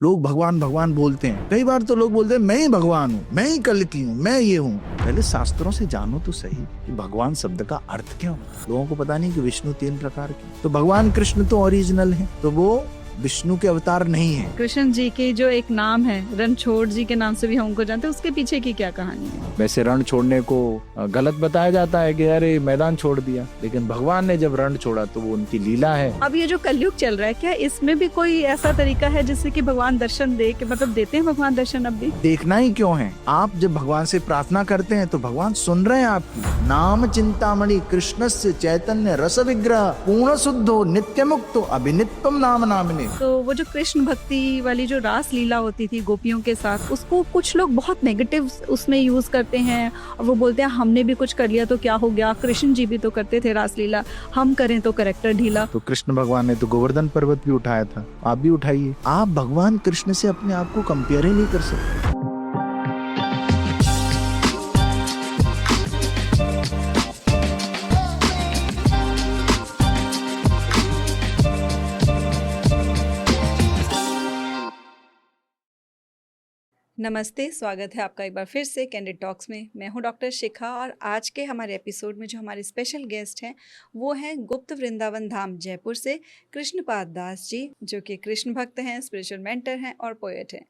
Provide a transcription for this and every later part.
लोग भगवान भगवान बोलते हैं, कई बार तो लोग बोलते हैं मैं ही भगवान हूँ, मैं ही कल्कि हूँ, मैं ये हूँ। पहले शास्त्रों से जानो तो सही कि भगवान शब्द का अर्थ क्या होता है। लोगों को पता नहीं कि विष्णु 3 प्रकार के, तो भगवान कृष्ण तो ओरिजिनल है, तो वो विष्णु के अवतार नहीं है। कृष्ण जी के जो एक नाम है रणछोड़ जी के नाम से भी हम उनको जानते हैं, उसके पीछे की क्या कहानी है? वैसे रण छोड़ने को गलत बताया जाता है कि अरे मैदान छोड़ दिया, लेकिन भगवान ने जब रण छोड़ा तो वो उनकी लीला है। अब ये जो कलयुग चल रहा है, क्या इसमें भी कोई ऐसा तरीका है जिससे कि भगवान दर्शन दे के, मतलब देते हैं भगवान दर्शन? अब भी देखना ही क्यों है, आप जब भगवान से प्रार्थना करते हैं तो भगवान सुन रहे हैं आपकी। नाम चिंतामणि कृष्णस्य चैतन्य रस विग्रह पूर्ण शुद्धो नित्य मुक्तो अभिनित्यम नाम नामिने। तो वो जो कृष्ण भक्ति वाली जो रास लीला होती थी गोपियों के साथ, उसको कुछ लोग बहुत नेगेटिव उसमें यूज करते हैं और वो बोलते हैं हमने भी कुछ कर लिया तो क्या हो गया, कृष्ण जी भी तो करते थे रास लीला, हम करें तो कैरेक्टर ढीला। तो कृष्ण भगवान ने तो गोवर्धन पर्वत भी उठाया था, आप भी उठाइए। आप भगवान कृष्ण से अपने आप को कंपेयर ही नहीं कर सकते। नमस्ते, स्वागत है आपका एक बार फिर से कैंडिड टॉक्स में। मैं हूं डॉक्टर शिखा और आज के हमारे एपिसोड में जो हमारे स्पेशल गेस्ट हैं वो हैं गुप्त वृंदावन धाम जयपुर से कृष्णपाद दास जी, जो कि कृष्ण भक्त हैं, स्पिरिचुअल मेंटर हैं और पोएट हैं।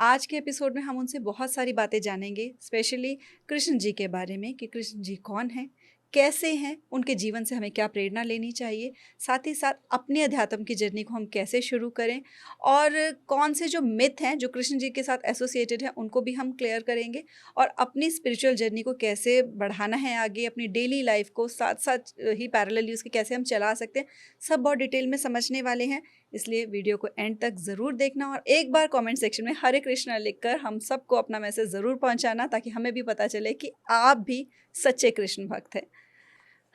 आज के एपिसोड में हम उनसे बहुत सारी बातें जानेंगे, स्पेशली कृष्ण जी के बारे में कि कृष्ण जी कौन हैं, कैसे हैं, उनके जीवन से हमें क्या प्रेरणा लेनी चाहिए, साथ ही साथ अपने अध्यात्म की जर्नी को हम कैसे शुरू करें और कौन से जो मिथ हैं जो कृष्ण जी के साथ एसोसिएटेड हैं उनको भी हम क्लियर करेंगे और अपनी स्पिरिचुअल जर्नी को कैसे बढ़ाना है आगे, अपनी डेली लाइफ को साथ साथ ही पैरेलली उसके कैसे हम चला सकते हैं, सब बहुत डिटेल में समझने वाले हैं। इसलिए वीडियो को एंड तक ज़रूर देखना और एक बार कमेंट सेक्शन में हरे कृष्णा लिखकर हम सबको अपना मैसेज ज़रूर पहुंचाना, ताकि हमें भी पता चले कि आप भी सच्चे कृष्ण भक्त हैं।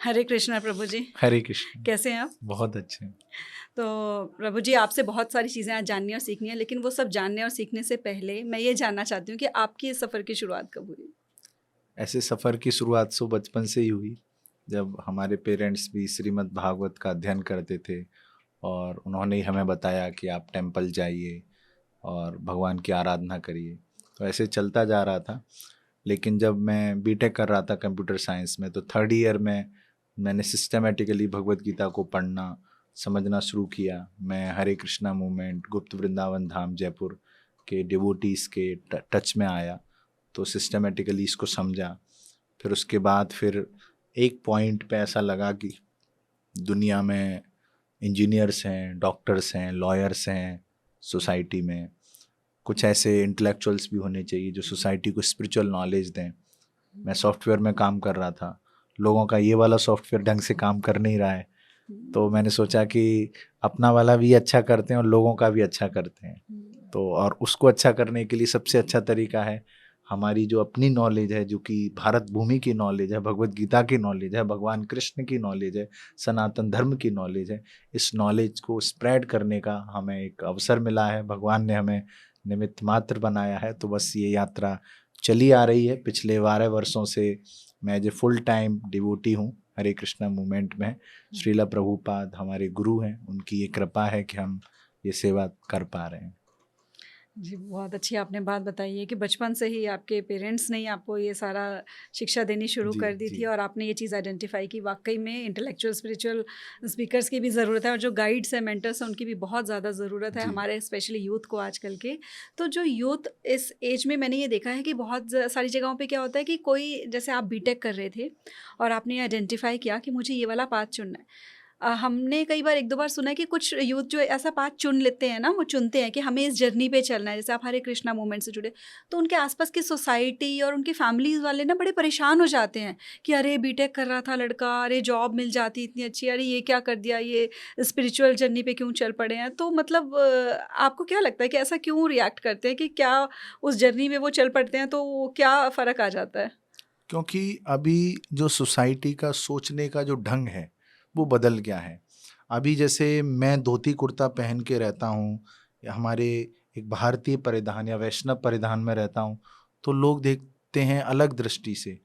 हरे कृष्णा प्रभु जी। हरे कृष्ण। कैसे हैं आप? बहुत अच्छे। तो प्रभु जी, आपसे बहुत सारी चीज़ें आज जाननी और सीखनी है, लेकिन वो सब जानने और सीखने से पहले मैं ये जानना चाहती हूँ कि आपकी इस सफ़र की शुरुआत कब हुई? ऐसे सफ़र की शुरुआत तो बचपन से ही हुई, जब हमारे पेरेंट्स भी श्रीमद् भागवत का अध्ययन करते थे और उन्होंने ही हमें बताया कि आप टेंपल जाइए और भगवान की आराधना करिए। तो ऐसे चलता जा रहा था। लेकिन जब मैं बीटेक कर रहा था कंप्यूटर साइंस में, तो 3rd ईयर में मैंने सिस्टमेटिकली भगवत गीता को पढ़ना समझना शुरू किया। मैं हरे कृष्णा मूवमेंट, गुप्त वृंदावन धाम जयपुर के डिवोटीज़ के टच में आया, तो सिस्टमेटिकली इसको समझा। फिर उसके बाद फिर एक पॉइंट पे ऐसा लगा कि दुनिया में इंजीनियर्स हैं, डॉक्टर्स हैं, लॉयर्स हैं, सोसाइटी में कुछ ऐसे इंटेलेक्चुअल्स भी होने चाहिए जो सोसाइटी को स्पिरिचुअल नॉलेज दें। मैं सॉफ्टवेयर में काम कर रहा था, लोगों का ये वाला सॉफ्टवेयर ढंग से काम कर नहीं रहा है, तो मैंने सोचा कि अपना वाला भी अच्छा करते हैं और लोगों का भी अच्छा करते हैं। तो और उसको अच्छा करने के लिए सबसे अच्छा तरीका है हमारी जो अपनी नॉलेज है, जो कि भारत भूमि की नॉलेज है, भगवत गीता की नॉलेज है, भगवान कृष्ण की नॉलेज है, सनातन धर्म की नॉलेज है। इस नॉलेज को स्प्रेड करने का हमें एक अवसर मिला है, भगवान ने हमें निमित्त मात्र बनाया है। तो बस ये यात्रा चली आ रही है। पिछले 12 वर्षों से मैं जो फुल टाइम डिवोटी हूँ हरे कृष्णा मूवमेंट में। श्रीला प्रभुपाद हमारे गुरु हैं, उनकी ये कृपा है कि हम ये सेवा कर पा रहे हैं। जी, बहुत अच्छी आपने बात बताई है कि बचपन से ही आपके पेरेंट्स ने ही आपको ये सारा शिक्षा देनी शुरू कर दी थी और आपने ये चीज़ आइडेंटिफाई की वाकई में इंटेलेक्चुअल स्पिरिचुअल स्पीकर्स की भी ज़रूरत है और जो गाइड्स हैं, मेंटर्स हैं, उनकी भी बहुत ज़्यादा ज़रूरत है हमारे स्पेशली यूथ को आजकल के। तो जो यूथ इस एज में, मैंने ये देखा है कि बहुत सारी जगहों पर क्या होता है कि कोई, जैसे आप बीटेक कर रहे थे और आपने आइडेंटिफाई किया कि मुझे ये वाला पाथ चुनना है। हमने कई बार 1-2 बार सुना है कि कुछ यूथ जो ऐसा पाथ चुन लेते हैं ना, वो चुनते हैं कि हमें इस जर्नी पे चलना है। जैसे आप हरे कृष्णा मूवमेंट से जुड़े, तो उनके आसपास की सोसाइटी और उनकी फैमिलीज वाले ना बड़े परेशान हो जाते हैं कि अरे बीटेक कर रहा था लड़का, अरे जॉब मिल जाती इतनी अच्छी, अरे ये क्या कर दिया, ये स्पिरिचुअल जर्नी पे क्यों चल पड़े हैं। तो मतलब आपको क्या लगता है कि ऐसा क्यों रिएक्ट करते हैं, कि क्या उस जर्नी में वो चल पड़ते हैं तो क्या फ़र्क आ जाता है? क्योंकि अभी जो सोसाइटी का सोचने का जो ढंग है वो बदल गया है। अभी जैसे मैं धोती कुर्ता पहन के रहता हूँ या हमारे एक भारतीय परिधान या वैष्णव परिधान में रहता हूँ, तो लोग देखते हैं अलग दृष्टि से।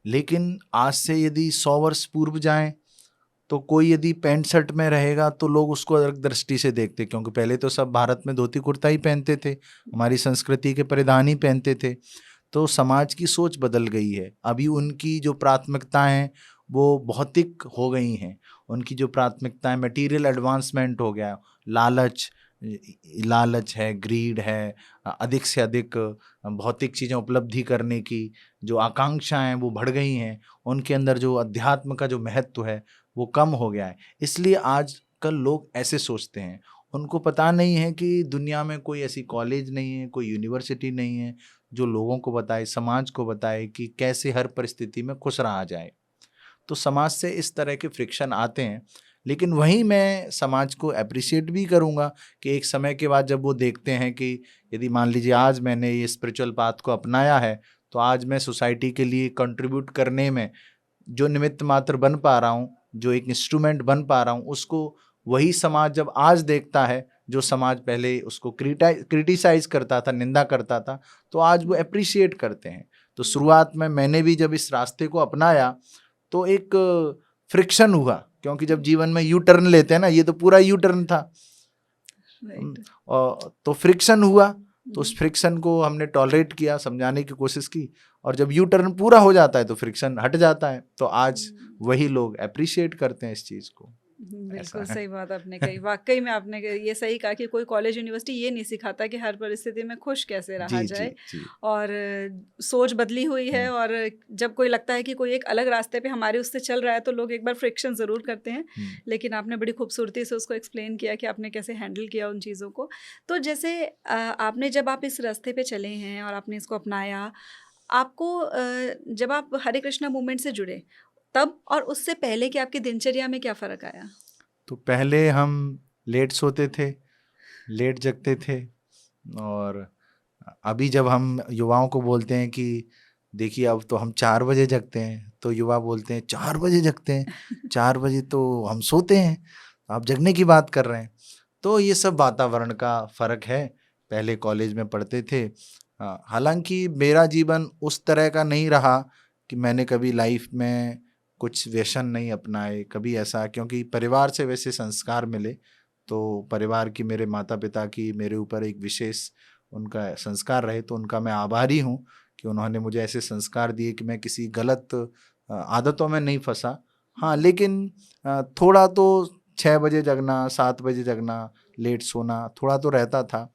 लेकिन आज से यदि 100 वर्ष पूर्व जाएं तो कोई यदि पैंट शर्ट में रहेगा तो लोग उसको अलग दृष्टि से देखते, क्योंकि पहले तो सब भारत में धोती कुर्ता ही पहनते थे, हमारी संस्कृति के परिधान ही पहनते थे। तो समाज की सोच बदल गई है। अभी उनकी जो प्राथमिकताएं हैं वो भौतिक हो गई हैं। उनकी जो प्राथमिकताएं, मटेरियल एडवांसमेंट हो गया, लालच लालच है, ग्रीड है, अधिक से अधिक भौतिक चीज़ें उपलब्धि करने की जो आकांक्षाएं वो बढ़ गई हैं। उनके अंदर जो अध्यात्म का जो महत्व है वो कम हो गया है। इसलिए आजकल लोग ऐसे सोचते हैं। उनको पता नहीं है कि दुनिया में कोई ऐसी कॉलेज नहीं है, कोई यूनिवर्सिटी नहीं है जो लोगों को बताए, समाज को बताए कि कैसे हर परिस्थिति में खुश रहा जाए। तो समाज से इस तरह के फ्रिक्शन आते हैं। लेकिन वहीं मैं समाज को अप्रिशिएट भी करूँगा कि एक समय के बाद जब वो देखते हैं कि यदि मान लीजिए आज मैंने ये स्पिरिचुअल पाथ को अपनाया है, तो आज मैं सोसाइटी के लिए कंट्रीब्यूट करने में जो निमित्त मात्र बन पा रहा हूँ, जो एक इंस्ट्रूमेंट बन पा रहा हूँ, उसको वही समाज जब आज देखता है, जो समाज पहले उसको क्रिटिसाइज करता था, निंदा करता था, तो आज वो अप्रिशिएट करते हैं। तो शुरुआत में मैंने भी जब इस रास्ते को अपनाया तो एक फ्रिक्शन हुआ, क्योंकि जब जीवन में यू टर्न लेते हैं ना, ये तो पूरा यू टर्न था। राइट। और तो फ्रिक्शन हुआ, तो उस फ्रिक्शन को हमने टॉलरेट किया, समझाने की कोशिश की, और जब यू टर्न पूरा हो जाता है तो फ्रिक्शन हट जाता है। तो आज वही लोग अप्रिशिएट करते हैं इस चीज़ को। ऐसा बिल्कुल है। सही बात आपने कही। वाक़ई में आपने ये सही कहा कि कोई कॉलेज यूनिवर्सिटी ये नहीं सिखाता कि हर परिस्थिति में खुश कैसे रहा जी, जाए। जी, जी। और सोच बदली हुई है। और जब कोई लगता है कि कोई एक अलग रास्ते पे हमारे उससे चल रहा है तो लोग एक बार फ्रिक्शन ज़रूर करते हैं। लेकिन आपने बड़ी खूबसूरती से उसको एक्सप्लेन किया कि आपने कैसे हैंडल किया उन चीज़ों को। तो जैसे आपने जब आप इस रास्ते पे चले हैं और आपने इसको अपनाया, आपको जब आप हरे कृष्णा मूवमेंट से जुड़े, तब और उससे पहले की आपकी दिनचर्या में क्या फ़र्क आया? तो पहले हम लेट सोते थे, लेट जगते थे, और अभी जब हम युवाओं को बोलते हैं कि देखिए अब तो हम 4 बजे जगते हैं, तो युवा बोलते हैं 4 बजे जगते हैं, 4 बजे तो हम सोते हैं, आप जगने की बात कर रहे हैं। तो ये सब वातावरण का फ़र्क है। पहले कॉलेज में पढ़ते थे, हालांकि मेरा जीवन उस तरह का नहीं रहा कि मैंने कभी लाइफ में कुछ व्यसन नहीं अपनाए, कभी ऐसा, क्योंकि परिवार से वैसे संस्कार मिले। तो परिवार की, मेरे माता पिता की मेरे ऊपर एक विशेष उनका संस्कार रहे, तो उनका मैं आभारी हूँ कि उन्होंने मुझे ऐसे संस्कार दिए कि मैं किसी गलत आदतों में नहीं फंसा। हाँ, लेकिन थोड़ा तो 6 बजे जगना, 7 बजे जगना, लेट सोना थोड़ा तो रहता था।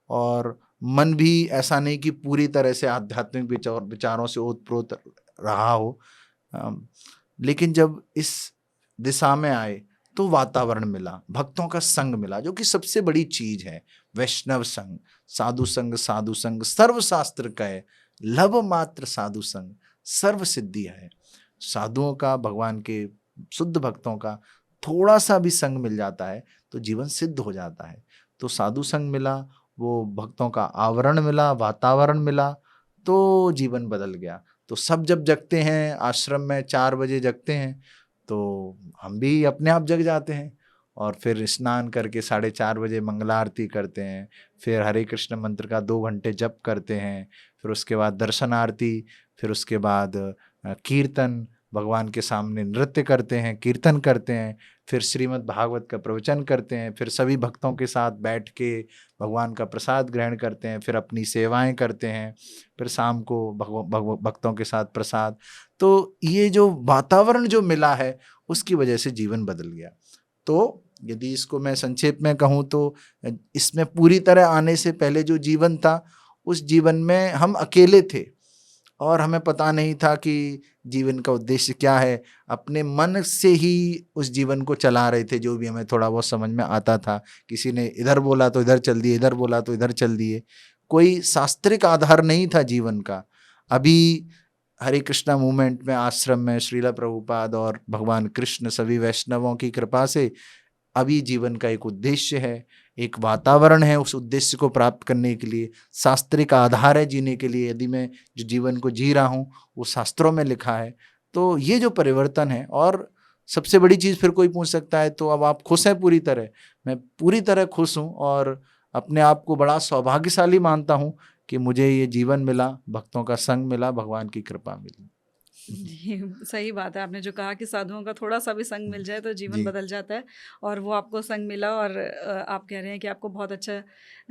और मन भी ऐसा नहीं कि पूरी तरह से आध्यात्मिक विचारों से ओतप्रोत रहा हो। लेकिन जब इस दिशा में आए तो वातावरण मिला, भक्तों का संग मिला, जो कि सबसे बड़ी चीज है। वैष्णव संग, साधु संग सर्व शास्त्र कहे, लव मात्र साधु संग सर्व सिद्धि है। साधुओं का, भगवान के शुद्ध भक्तों का थोड़ा सा भी संग मिल जाता है तो जीवन सिद्ध हो जाता है। तो साधु संग मिला, वो भक्तों का आवरण मिला, वातावरण मिला, तो जीवन बदल गया। तो सब जब जगते हैं, आश्रम में 4 बजे जगते हैं, तो हम भी अपने आप जग जाते हैं, और फिर स्नान करके 4:30 बजे मंगला आरती करते हैं, फिर हरे कृष्ण मंत्र का 2 घंटे जप करते हैं, फिर उसके बाद दर्शन आरती, फिर उसके बाद कीर्तन, भगवान के सामने नृत्य करते हैं, कीर्तन करते हैं, फिर श्रीमद् भागवत का प्रवचन करते हैं, फिर सभी भक्तों के साथ बैठ के भगवान का प्रसाद ग्रहण करते हैं, फिर अपनी सेवाएं करते हैं, फिर शाम को भक्तों के साथ प्रसाद। तो ये जो वातावरण जो मिला है उसकी वजह से जीवन बदल गया। तो यदि इसको मैं संक्षेप में कहूँ तो इसमें पूरी तरह आने से पहले जो जीवन था, उस जीवन में हम अकेले थे और हमें पता नहीं था कि जीवन का उद्देश्य क्या है। अपने मन से ही उस जीवन को चला रहे थे, जो भी हमें थोड़ा बहुत समझ में आता था। किसी ने इधर बोला तो इधर चल दिए, इधर बोला तो इधर चल दिए, कोई शास्त्रिक आधार नहीं था जीवन का। अभी हरे कृष्णा मूवमेंट में, आश्रम में श्रीला प्रभुपाद और भगवान कृष्ण सभी वैष्णवों की कृपा से अभी जीवन का एक उद्देश्य है, एक वातावरण है उस उद्देश्य को प्राप्त करने के लिए, शास्त्रिक आधार है जीने के लिए। यदि मैं जो जीवन को जी रहा हूँ वो शास्त्रों में लिखा है, तो ये जो परिवर्तन है। और सबसे बड़ी चीज़, फिर कोई पूछ सकता है तो अब आप खुश हैं पूरी तरह? मैं पूरी तरह खुश हूँ और अपने आप को बड़ा सौभाग्यशाली मानता हूँ कि मुझे ये जीवन मिला, भक्तों का संग मिला, भगवान की कृपा मिली। जी, सही बात है। आपने जो कहा कि साधुओं का थोड़ा-सा भी संग मिल जाए तो जीवन जी, बदल जाता है और वो आपको संग मिला और आप कह रहे हैं कि आपको बहुत अच्छा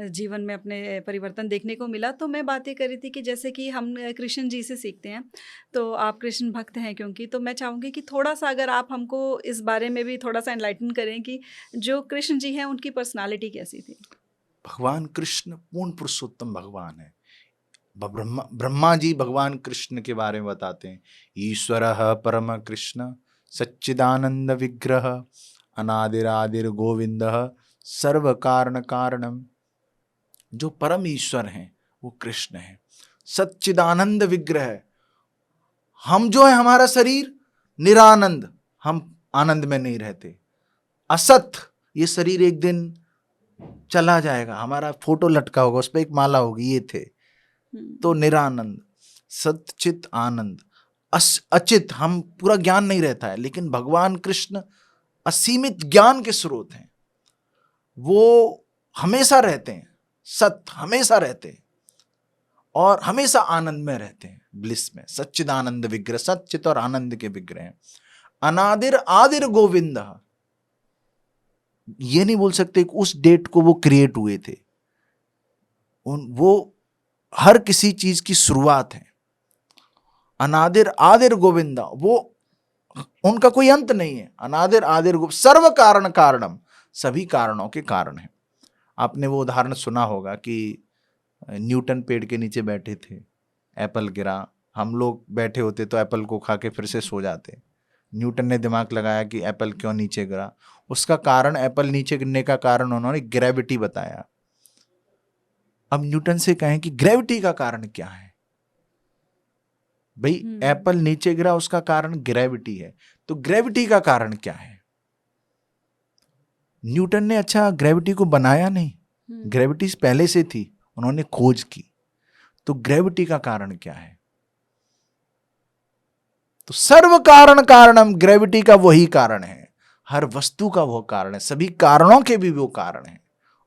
जीवन में अपने परिवर्तन देखने को मिला। तो मैं बात ये कर रही थी कि जैसे कि हम कृष्ण जी से सीखते हैं, तो आप कृष्ण भक्त हैं क्योंकि, तो मैं चाहूँगी कि थोड़ा-सा अगर आप हमको इस बारे में भी थोड़ा-सा एनलाइटन करें कि जो कृष्ण जी हैं, उनकी पर्सनैलिटी कैसी थी? भगवान कृष्ण पूर्ण पुरुषोत्तम भगवान है। ब्रह्मा जी भगवान कृष्ण के बारे में बताते हैं, ईश्वर परम कृष्ण सच्चिदानंद विग्रह अनादिरादिर गोविंद सर्व कारण कारणम। जो परम ईश्वर हैं वो कृष्ण है, सच्चिदानंद विग्रह है। हम जो है हमारा शरीर निरानंद, हम आनंद में नहीं रहते। असत, ये शरीर एक दिन चला जाएगा, हमारा फोटो लटका होगा उस पर एक माला होगी, ये थे। तो निरानंद, सच्चित आनंद, अचित, हम पूरा ज्ञान नहीं रहता है, लेकिन भगवान कृष्ण असीमित ज्ञान के स्रोत हैं। वो हमेशा रहते हैं, सत्य हमेशा रहते हैं और हमेशा आनंद में रहते हैं, ब्लिस में। सच्चिदानंद विग्रह, सच्चित और आनंद के विग्रह हैं। अनादिर आदिर गोविंद, ये नहीं बोल सकते कि उस डेट को वो क्रिएट हुए थे। वो हर किसी चीज की शुरुआत है। अनादिर आदिर गोविंदा, वो उनका कोई अंत नहीं है। अनादिर आदिर सर्व कारण कारणम, सभी कारणों के कारण है। आपने वो उदाहरण सुना होगा कि न्यूटन पेड़ के नीचे बैठे थे, एप्पल गिरा, हम लोग बैठे होते तो एप्पल को खा के फिर से सो जाते। न्यूटन ने दिमाग लगाया कि एप्पल क्यों नीचे गिरा, उसका कारण, एप्पल नीचे गिरने का कारण उन्होंने ग्रेविटी बताया। अब न्यूटन से कहें कि ग्रेविटी का कारण क्या है, भाई एप्पल नीचे गिरा उसका कारण ग्रेविटी है, तो ग्रेविटी का कारण क्या है? न्यूटन ने अच्छा ग्रेविटी को बनाया नहीं, ग्रेविटी पहले से थी, उन्होंने खोज की। तो ग्रेविटी का कारण क्या है? तो सर्व कारण कारणम, ग्रेविटी का वही कारण है, हर वस्तु का वो कारण है, सभी कारणों के भी वो कारण है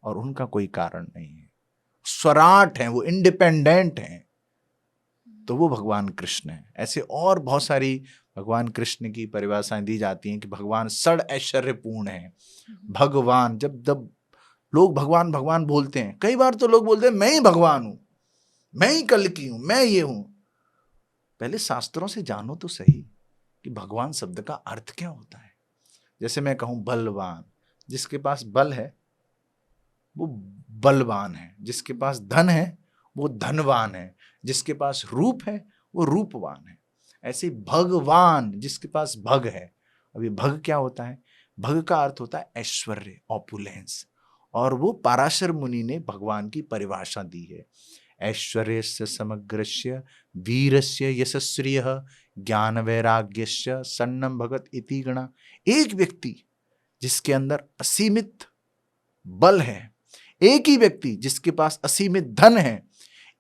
और उनका कोई कारण नहीं है। स्वराट है, वो इंडिपेंडेंट है। तो वो भगवान कृष्ण है। ऐसे और बहुत सारी भगवान कृष्ण की परिभाषाएं दी जाती हैं कि भगवान षड ऐश्वर्यपूर्ण है। भगवान, जब लोग भगवान भगवान बोलते हैं, कई बार तो लोग बोलते हैं मैं ही भगवान हूं, मैं ही कल की हूं, मैं ये हूं। पहले शास्त्रों से जानो तो सही कि भगवान शब्द का अर्थ क्या होता है। जैसे मैं कहूं बलवान, जिसके पास बल है वो बलवान है, जिसके पास धन है वो धनवान है, जिसके पास रूप है वो रूपवान है। ऐसे भगवान, जिसके पास भग है। अब ये भग क्या होता है? भग का अर्थ होता है ऐश्वर्य, ऑपुलेंस, और वो पराशर मुनि ने भगवान की परिभाषा दी है। ऐश्वर्यस्य समग्रस्य वीरस्य यशस्रियः ज्ञान वैराग्यस्य सन्नम भगत इति गणा। एक व्यक्ति जिसके अंदर असीमित बल है, एक ही व्यक्ति जिसके पास असीमित धन है,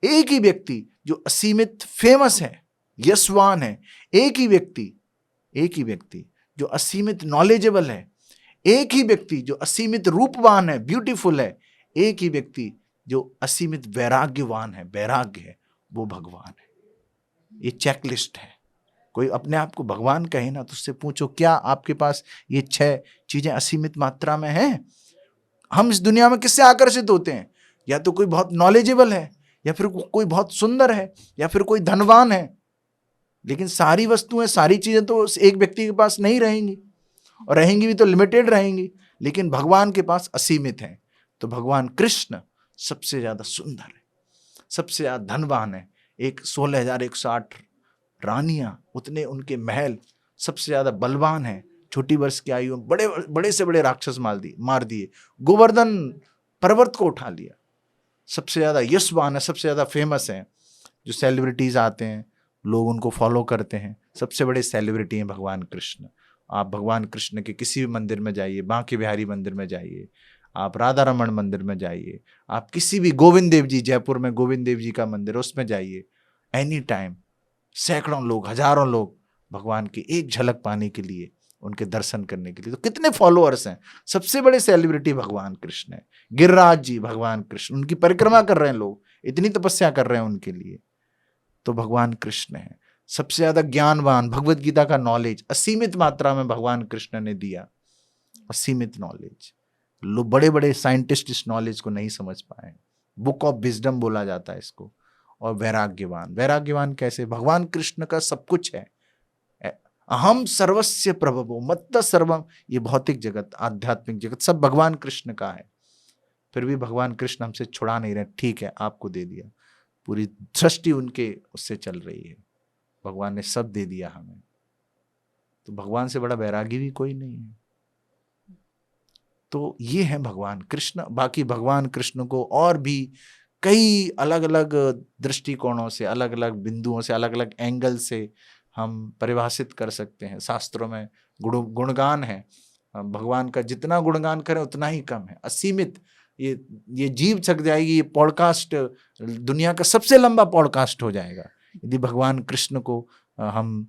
एक ही व्यक्ति जो असीमित फेमस है, यशवान है, एक ही व्यक्ति जो असीमित नॉलेजेबल है, एक ही व्यक्ति जो असीमित रूपवान है, ब्यूटीफुल है, एक ही व्यक्ति जो असीमित वैराग्यवान है, वैराग्य है, वो भगवान है। ये चेकलिस्ट है। कोई अपने आप को भगवान कहे ना तो उससे पूछो क्या आपके पास ये 6 चीजें असीमित मात्रा में हैं? हम इस दुनिया में किससे आकर्षित होते हैं? या तो कोई बहुत नॉलेजेबल है, या फिर कोई बहुत सुंदर है, या फिर कोई धनवान है। लेकिन सारी वस्तुएं, सारी चीजें तो एक व्यक्ति के पास नहीं रहेंगी, और रहेंगी भी तो लिमिटेड रहेंगी, लेकिन भगवान के पास असीमित है। तो भगवान कृष्ण सबसे ज्यादा सुंदर है, सबसे ज्यादा धनवान है। 16,108 रानियां, उतने उनके महल, सबसे ज्यादा बलवान है। छोटी वर्ष की आयु में बड़े बड़े से बड़े राक्षस मार दिए, गोवर्धन पर्वत को उठा लिया। सबसे ज्यादा यशवान है, सबसे ज्यादा फेमस है। जो सेलिब्रिटीज आते हैं लोग उनको फॉलो करते हैं, सबसे बड़े सेलिब्रिटी हैं भगवान कृष्ण। आप भगवान कृष्ण के किसी भी मंदिर में जाइए, बांके बिहारी मंदिर में जाइए, आप राधा रमन मंदिर में जाइए, आप किसी भी गोविंद देव जी, जयपुर में गोविंद देव जी का मंदिर, उसमें जाइए, एनी टाइम सैकड़ों लोग, हजारों लोग भगवान की एक झलक पाने के लिए, उनके दर्शन करने के लिए। तो कितने फॉलोअर्स हैं। सबसे बड़े सेलिब्रिटी भगवान कृष्ण है। गिरिराज जी भगवान कृष्ण, उनकी परिक्रमा कर रहे हैं लोग, इतनी तपस्या कर रहे हैं उनके लिए। तो भगवान कृष्ण है। सबसे ज्यादा ज्ञानवान, भगवत गीता का नॉलेज असीमित मात्रा में भगवान कृष्ण ने दिया, असीमित नॉलेज। लोग बड़े बड़े साइंटिस्ट इस नॉलेज को नहीं समझ पाए। बुक ऑफ विजडम बोला जाता है इसको। और वैराग्यवान, वैराग्यवान कैसे? भगवान कृष्ण का सब कुछ है। अहम सर्वस्य प्रभवो मत्त सर्वम, ये भौतिक जगत, आध्यात्मिक जगत सब भगवान कृष्ण का है। फिर भी भगवान कृष्ण हमसे छुड़ा नहीं रहे। ठीक है, आपको दे दिया, पूरी सृष्टि उनके उससे चल रही है, भगवान ने सब दे दिया हमें। तो भगवान से बड़ा वैरागी भी कोई नहीं है। तो ये है भगवान कृष्ण। बाकी भगवान कृष्ण को और भी कई अलग अलग दृष्टिकोणों से, अलग अलग बिंदुओं से, अलग अलग एंगल से हम परिभाषित कर सकते हैं। शास्त्रों में गुणगान है भगवान का, जितना गुणगान करें उतना ही कम है, असीमित। ये जीव थक जाएगी। ये पॉडकास्ट दुनिया का सबसे लंबा पॉडकास्ट हो जाएगा यदि भगवान कृष्ण को हम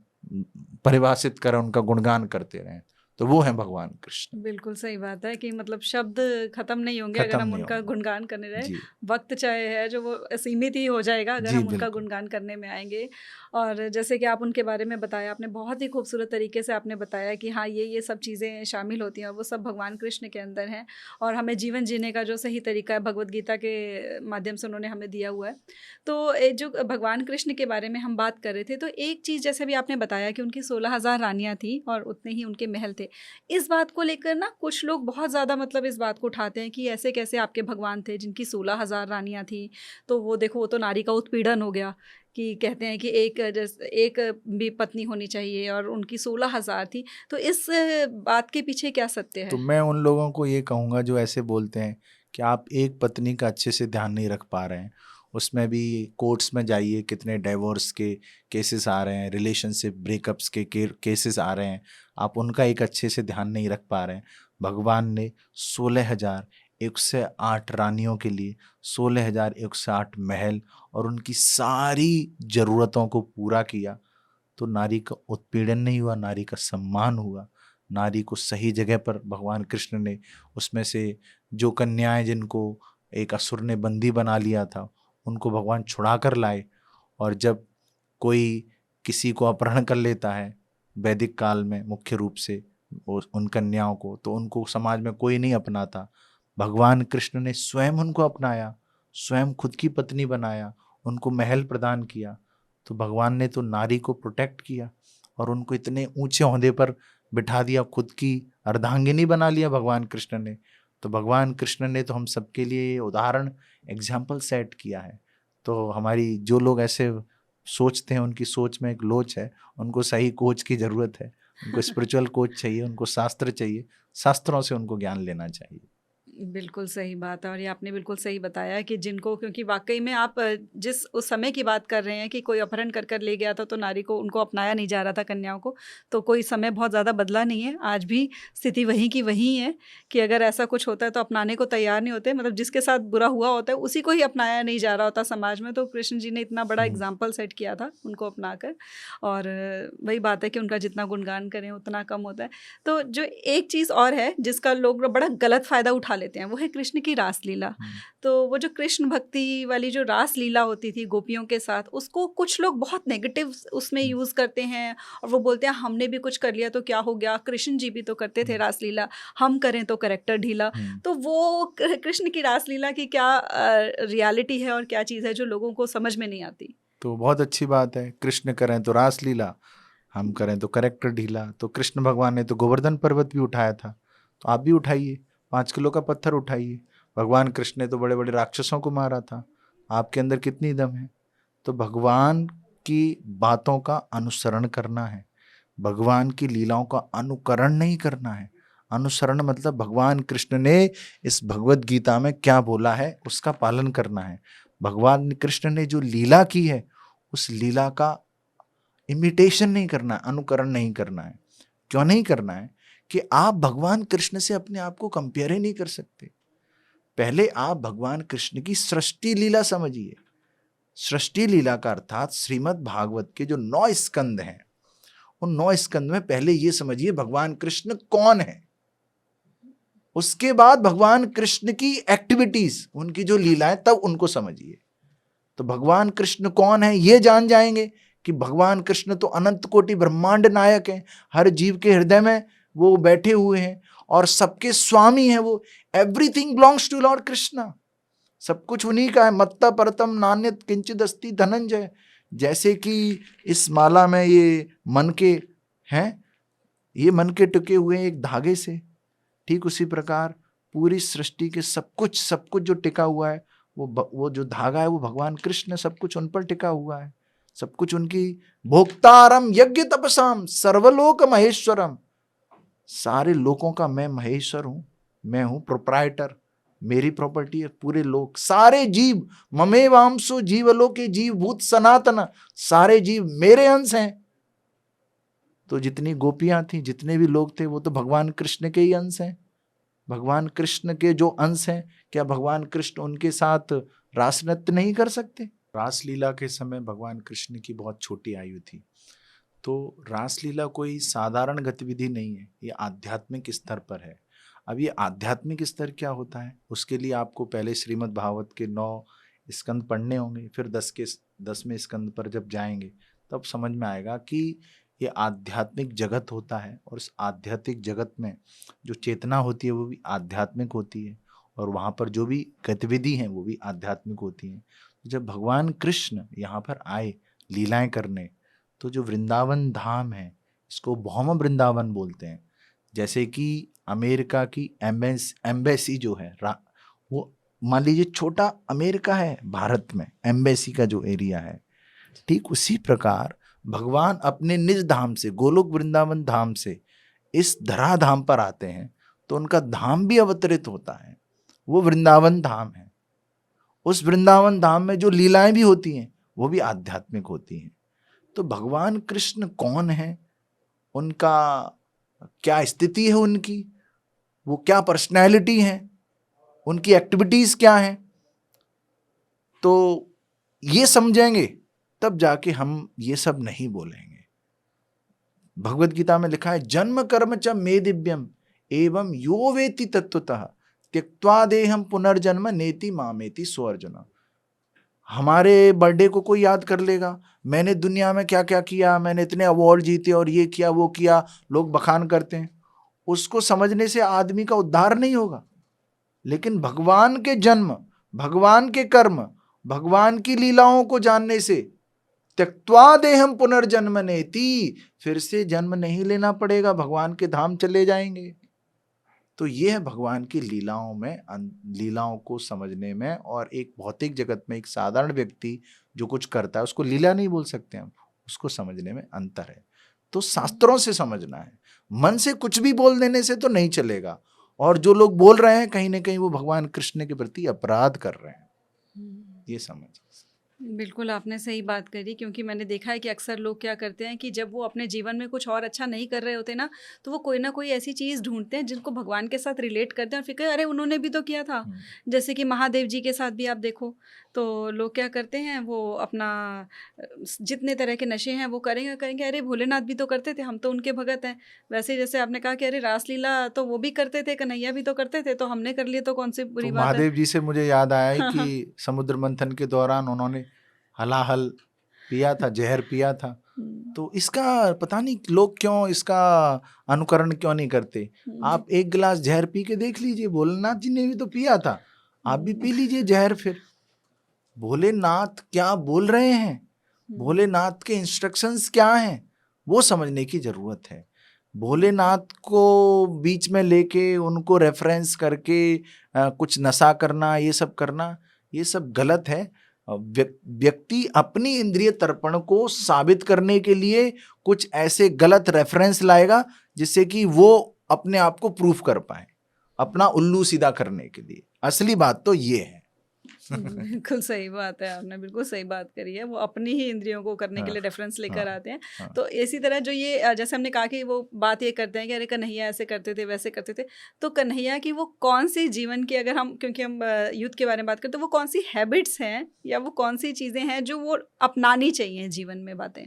परिभाषित करें, उनका गुणगान करते रहें। तो वो है भगवान कृष्ण। बिल्कुल सही बात है कि मतलब शब्द खत्म नहीं होंगे अगर खत्म हम नहीं उनका होंगे। गुणगान करने रहे। जी वक्त चाहे है जो वो सीमित ही हो जाएगा अगर जी, हम उनका बिल्कुल। गुणगान करने में आएंगे। और जैसे कि आप उनके बारे में बताया, आपने बहुत ही खूबसूरत तरीके से आपने बताया कि हाँ ये सब चीज़ें शामिल होती हैं और वो सब भगवान कृष्ण के अंदर हैं। और हमें जीवन जीने का जो सही तरीका है भगवद गीता के माध्यम से उन्होंने हमें दिया हुआ है। तो जो भगवान कृष्ण के बारे में हम बात कर रहे थे, तो एक चीज़ जैसे भी आपने बताया कि उनकी 16,000 रानियाँ थी और उतने ही उनके महल थे। इस बात को लेकर ना कुछ लोग बहुत ज़्यादा मतलब इस बात को उठाते हैं कि ऐसे कैसे आपके भगवान थे जिनकी 16,000 रानियाँ थी। तो वो देखो, वो तो नारी का उत्पीड़न हो गया कि कहते हैं कि एक भी पत्नी होनी चाहिए और उनकी 16,000 थी। तो इस बात के पीछे क्या सत्य तो है? मैं उन लोगों को ये कहूँगा जो ऐसे बोलते हैं कि आप एक पत्नी का अच्छे से ध्यान नहीं रख पा रहे हैं। उसमें भी कोर्ट्स में जाइए, कितने डाइवोर्स के केसेस आ रहे हैं, रिलेशनशिप ब्रेकअप्स के केसेस आ रहे हैं, आप उनका एक अच्छे से ध्यान नहीं रख पा रहे हैं। भगवान ने 16,108 रानियों के लिए 16,108 महल और उनकी सारी ज़रूरतों को पूरा किया। तो नारी का उत्पीड़न नहीं हुआ, नारी का सम्मान हुआ। नारी को सही जगह पर भगवान कृष्ण ने, उसमें से जो कन्याएं जिनको एक असुर ने बंदी बना लिया था, उनको भगवान छुड़ा कर लाए। और जब कोई किसी को अपहरण कर लेता है वैदिक काल में, मुख्य रूप से उन कन्याओं को, तो उनको समाज में कोई नहीं अपनाता। भगवान कृष्ण ने स्वयं उनको अपनाया, स्वयं खुद की पत्नी बनाया, उनको महल प्रदान किया। तो भगवान ने तो नारी को प्रोटेक्ट किया और उनको इतने ऊंचे ओहदे पर बिठा दिया, खुद की अर्धांगिनी बना लिया भगवान कृष्ण ने। तो भगवान कृष्ण ने तो हम सबके लिए उदाहरण, एग्जाम्पल सेट किया है। तो हमारी जो लोग ऐसे सोचते हैं, उनकी सोच में एक लोच है। उनको सही कोच की ज़रूरत है, उनको स्पिरिचुअल कोच चाहिए, उनको शास्त्र चाहिए, शास्त्रों से उनको ज्ञान लेना चाहिए। बिल्कुल सही बात है और ये आपने बिल्कुल सही बताया कि जिनको, क्योंकि वाकई में आप जिस उस समय की बात कर रहे हैं कि कोई अपहरण कर कर ले गया था तो नारी को, उनको अपनाया नहीं जा रहा था कन्याओं को। तो कोई समय बहुत ज़्यादा बदला नहीं है, आज भी स्थिति वहीं की वहीं है कि अगर ऐसा कुछ होता है तो अपनाने को तैयार नहीं होते। मतलब जिसके साथ बुरा हुआ होता है उसी को ही अपनाया नहीं जा रहा होता समाज में। तो कृष्ण जी ने इतना बड़ा एग्जाम्पल सेट किया था उनको अपना कर। और वही बात है कि उनका जितना गुणगान करें उतना कम होता है। तो जो एक चीज़ और है जिसका लोग बड़ा गलत फ़ायदा उठा लेते हैं, वो है कृष्ण की रासलीला। तो वो जो कृष्ण भक्ति वाली जो रासलीला होती थी गोपियों के साथ, उसको कुछ लोग बहुत नेगेटिव उसमें यूज़ करते हैं और वो बोलते हैं हमने भी कुछ कर लिया तो क्या हो गया, कृष्ण जी भी तो करते थे रासलीला, हम करें तो कैरेक्टर ढीला। तो वो कृष्ण की रासलीला की क्या रियलिटी है और क्या चीज़ है जो लोगों को समझ में नहीं आती? तो बहुत अच्छी बात है, कृष्ण करें तो रासलीला, हम करें तो करेक्टर ढीला। तो कृष्ण भगवान ने तो गोवर्धन पर्वत भी उठाया था, तो आप भी उठाइए, 5 किलो का पत्थर उठाइए। भगवान कृष्ण ने तो बड़े बड़े राक्षसों को मारा था, आपके अंदर कितनी दम है? तो भगवान की बातों का अनुसरण करना है, भगवान की लीलाओं का अनुकरण नहीं करना है। अनुसरण मतलब भगवान कृष्ण ने इस भगवत गीता में क्या बोला है उसका पालन करना है। भगवान कृष्ण ने जो लीला की है उस लीला का इमिटेशन नहीं करना है, अनुकरण नहीं करना है। क्यों नहीं करना है? कि आप भगवान कृष्ण से अपने आप को कंपेयर ही नहीं कर सकते। पहले आप भगवान कृष्ण की सृष्टि लीला समझिए। सृष्टि लीला का अर्थात श्रीमद् भागवत के जो 9 स्कंद हैं, उन 9 स्कंद में पहले ये समझिए भगवान कृष्ण कौन है। उसके बाद भगवान कृष्ण की एक्टिविटीज, उनकी जो लीलाएं, तब उनको समझिए। तो भगवान कृष्ण कौन है ये जान जाएंगे कि भगवान कृष्ण तो अनंत कोटि ब्रह्मांड नायक हैं, हर जीव के हृदय में वो बैठे हुए हैं और सबके स्वामी हैं वो। Everything belongs to Lord Krishna, सब कुछ उन्हीं का है। मत्ता परतम नान्यत किंचिद अस्ति धनंजय। जैसे कि इस माला में ये मन के हैं, ये मन के टिके हुए हैं एक धागे से, ठीक उसी प्रकार पूरी सृष्टि के सब कुछ जो टिका हुआ है वो जो धागा है वो भगवान कृष्ण, सब कुछ उन पर टिका हुआ है। सब कुछ उनकी। भोक्तारम यज्ञ तपसाम सर्वलोक महेश्वरम, सारे लोकों का मैं महेश्वर हूं, मैं हूं प्रोप्राइटर, मेरी प्रॉपर्टी है पूरे लोक। सारे जीव ममेवांसो जीवलोके जीव भूत सनातन, सारे जीव मेरे अंश हैं। तो जितनी गोपियां थी, जितने भी लोग थे, वो तो भगवान कृष्ण के ही अंश हैं। भगवान कृष्ण के जो अंश हैं, क्या भगवान कृष्ण उनके साथ रास नृत्य नहीं कर सकते? रासलीला के समय भगवान कृष्ण की बहुत छोटी आयु थी, तो रासलीला कोई साधारण गतिविधि नहीं है, ये आध्यात्मिक स्तर पर है। अब ये आध्यात्मिक स्तर क्या होता है, उसके लिए आपको पहले श्रीमद् भागवत के 9 स्कंद पढ़ने होंगे, फिर 10वें स्कंद पर जब जाएंगे तब समझ में आएगा कि ये आध्यात्मिक जगत होता है, और इस आध्यात्मिक जगत में जो चेतना होती है वो भी आध्यात्मिक होती है, और वहाँ पर जो भी गतिविधि हैं वो भी आध्यात्मिक होती हैं। जब भगवान कृष्ण यहाँ पर आए लीलाएं करने, तो जो वृंदावन धाम है इसको भौम वृंदावन बोलते हैं। जैसे कि अमेरिका की एम्बेसी जो है, वो मान लीजिए छोटा अमेरिका है भारत में, एम्बेसी का जो एरिया है, ठीक उसी प्रकार भगवान अपने निज धाम से, गोलोक वृंदावन धाम से इस धरा धाम पर आते हैं, तो उनका धाम भी अवतरित होता है, वो वृंदावन धाम है। उस वृंदावन धाम में जो लीलाएं भी होती हैं वो भी आध्यात्मिक होती हैं। तो भगवान कृष्ण कौन है, उनका क्या स्थिति है, उनकी वो क्या पर्सनैलिटी है, उनकी एक्टिविटीज क्या हैं, तो ये समझेंगे तब जाके हम ये सब नहीं बोलेंगे। भगवत गीता में लिखा है, जन्म कर्म च मे दिव्यम एवं यो वेति तत्वतः त्यक्त्वा देहम पुनर्जन्म नेति मामेति स्वर्जन। हमारे बर्थडे को कोई याद कर लेगा, मैंने दुनिया में क्या क्या किया, मैंने इतने अवार्ड जीते और ये किया वो किया, लोग बखान करते हैं, उसको समझने से आदमी का उद्धार नहीं होगा। लेकिन भगवान के जन्म, भगवान के कर्म, भगवान की लीलाओं को जानने से त्यक्त्वा देहम पुनर्जन्म नेति, फिर से जन्म नहीं लेना पड़ेगा, भगवान के धाम चले जाएंगे। तो ये है भगवान की लीलाओं में, लीलाओं को समझने में। और एक भौतिक जगत में एक साधारण व्यक्ति जो कुछ करता है उसको लीला नहीं बोल सकते हम, उसको समझने में अंतर है। तो शास्त्रों से समझना है, मन से कुछ भी बोल देने से तो नहीं चलेगा। और जो लोग बोल रहे हैं कहीं ना कहीं वो भगवान कृष्ण के प्रति अपराध कर रहे हैं, ये समझ। बिल्कुल आपने सही बात करी, क्योंकि मैंने देखा है कि अक्सर लोग क्या करते हैं कि जब वो अपने जीवन में कुछ और अच्छा नहीं कर रहे होते ना, तो वो कोई ना कोई ऐसी चीज़ ढूंढते हैं जिनको भगवान के साथ रिलेट करते हैं और फिर कहे अरे उन्होंने भी तो किया था। जैसे कि महादेव जी के साथ भी आप देखो तो लोग क्या करते हैं, वो अपना जितने तरह के नशे हैं वो करेंगे, अरे भोलेनाथ भी तो करते थे, हम तो उनके भगत हैं। वैसे जैसे आपने कहा कि अरे रासलीला तो वो भी करते थे, कन्हैया भी तो करते थे, तो हमने कर लिए तो कौन सी बुरी तो बात है। महादेव जी से मुझे याद आया है कि समुद्र मंथन के दौरान उन्होंने हलाहल पिया था, जहर पिया था। तो इसका पता नहीं लोग क्यों इसका अनुकरण क्यों नहीं करते। आप एक गिलास जहर पी के देख लीजिए, भोलेनाथ जी ने भी तो पिया था, आप भी पी लीजिए जहर। फिर भोलेनाथ क्या बोल रहे हैं, भोलेनाथ के इंस्ट्रक्शंस क्या हैं, वो समझने की जरूरत है। भोलेनाथ को बीच में लेके उनको रेफरेंस करके कुछ नशा करना, ये सब करना, ये सब गलत है। व्यक्ति अपनी इंद्रिय तर्पण को साबित करने के लिए कुछ ऐसे गलत रेफरेंस लाएगा जिससे कि वो अपने आप को प्रूफ कर पाए, अपना उल्लू सीधा करने के लिए। असली बात तो ये है। बिल्कुल सही बात है, आपने बिल्कुल सही बात करी है। वो अपनी ही इंद्रियों को करने के लिए रेफरेंस लेकर आते हैं। तो इसी तरह जो ये जैसे हमने कहा कि वो बात ये करते हैं कि अरे कन्हैया ऐसे करते थे, वैसे करते थे, तो कन्हैया की वो कौन सी जीवन की, अगर हम, क्योंकि हम यूथ के बारे में बात करते हैं, तो वो कौन सी हैबिट्स हैं या वो कौन सी चीज़ें हैं जो वो अपनानी चाहिए जीवन में बातें?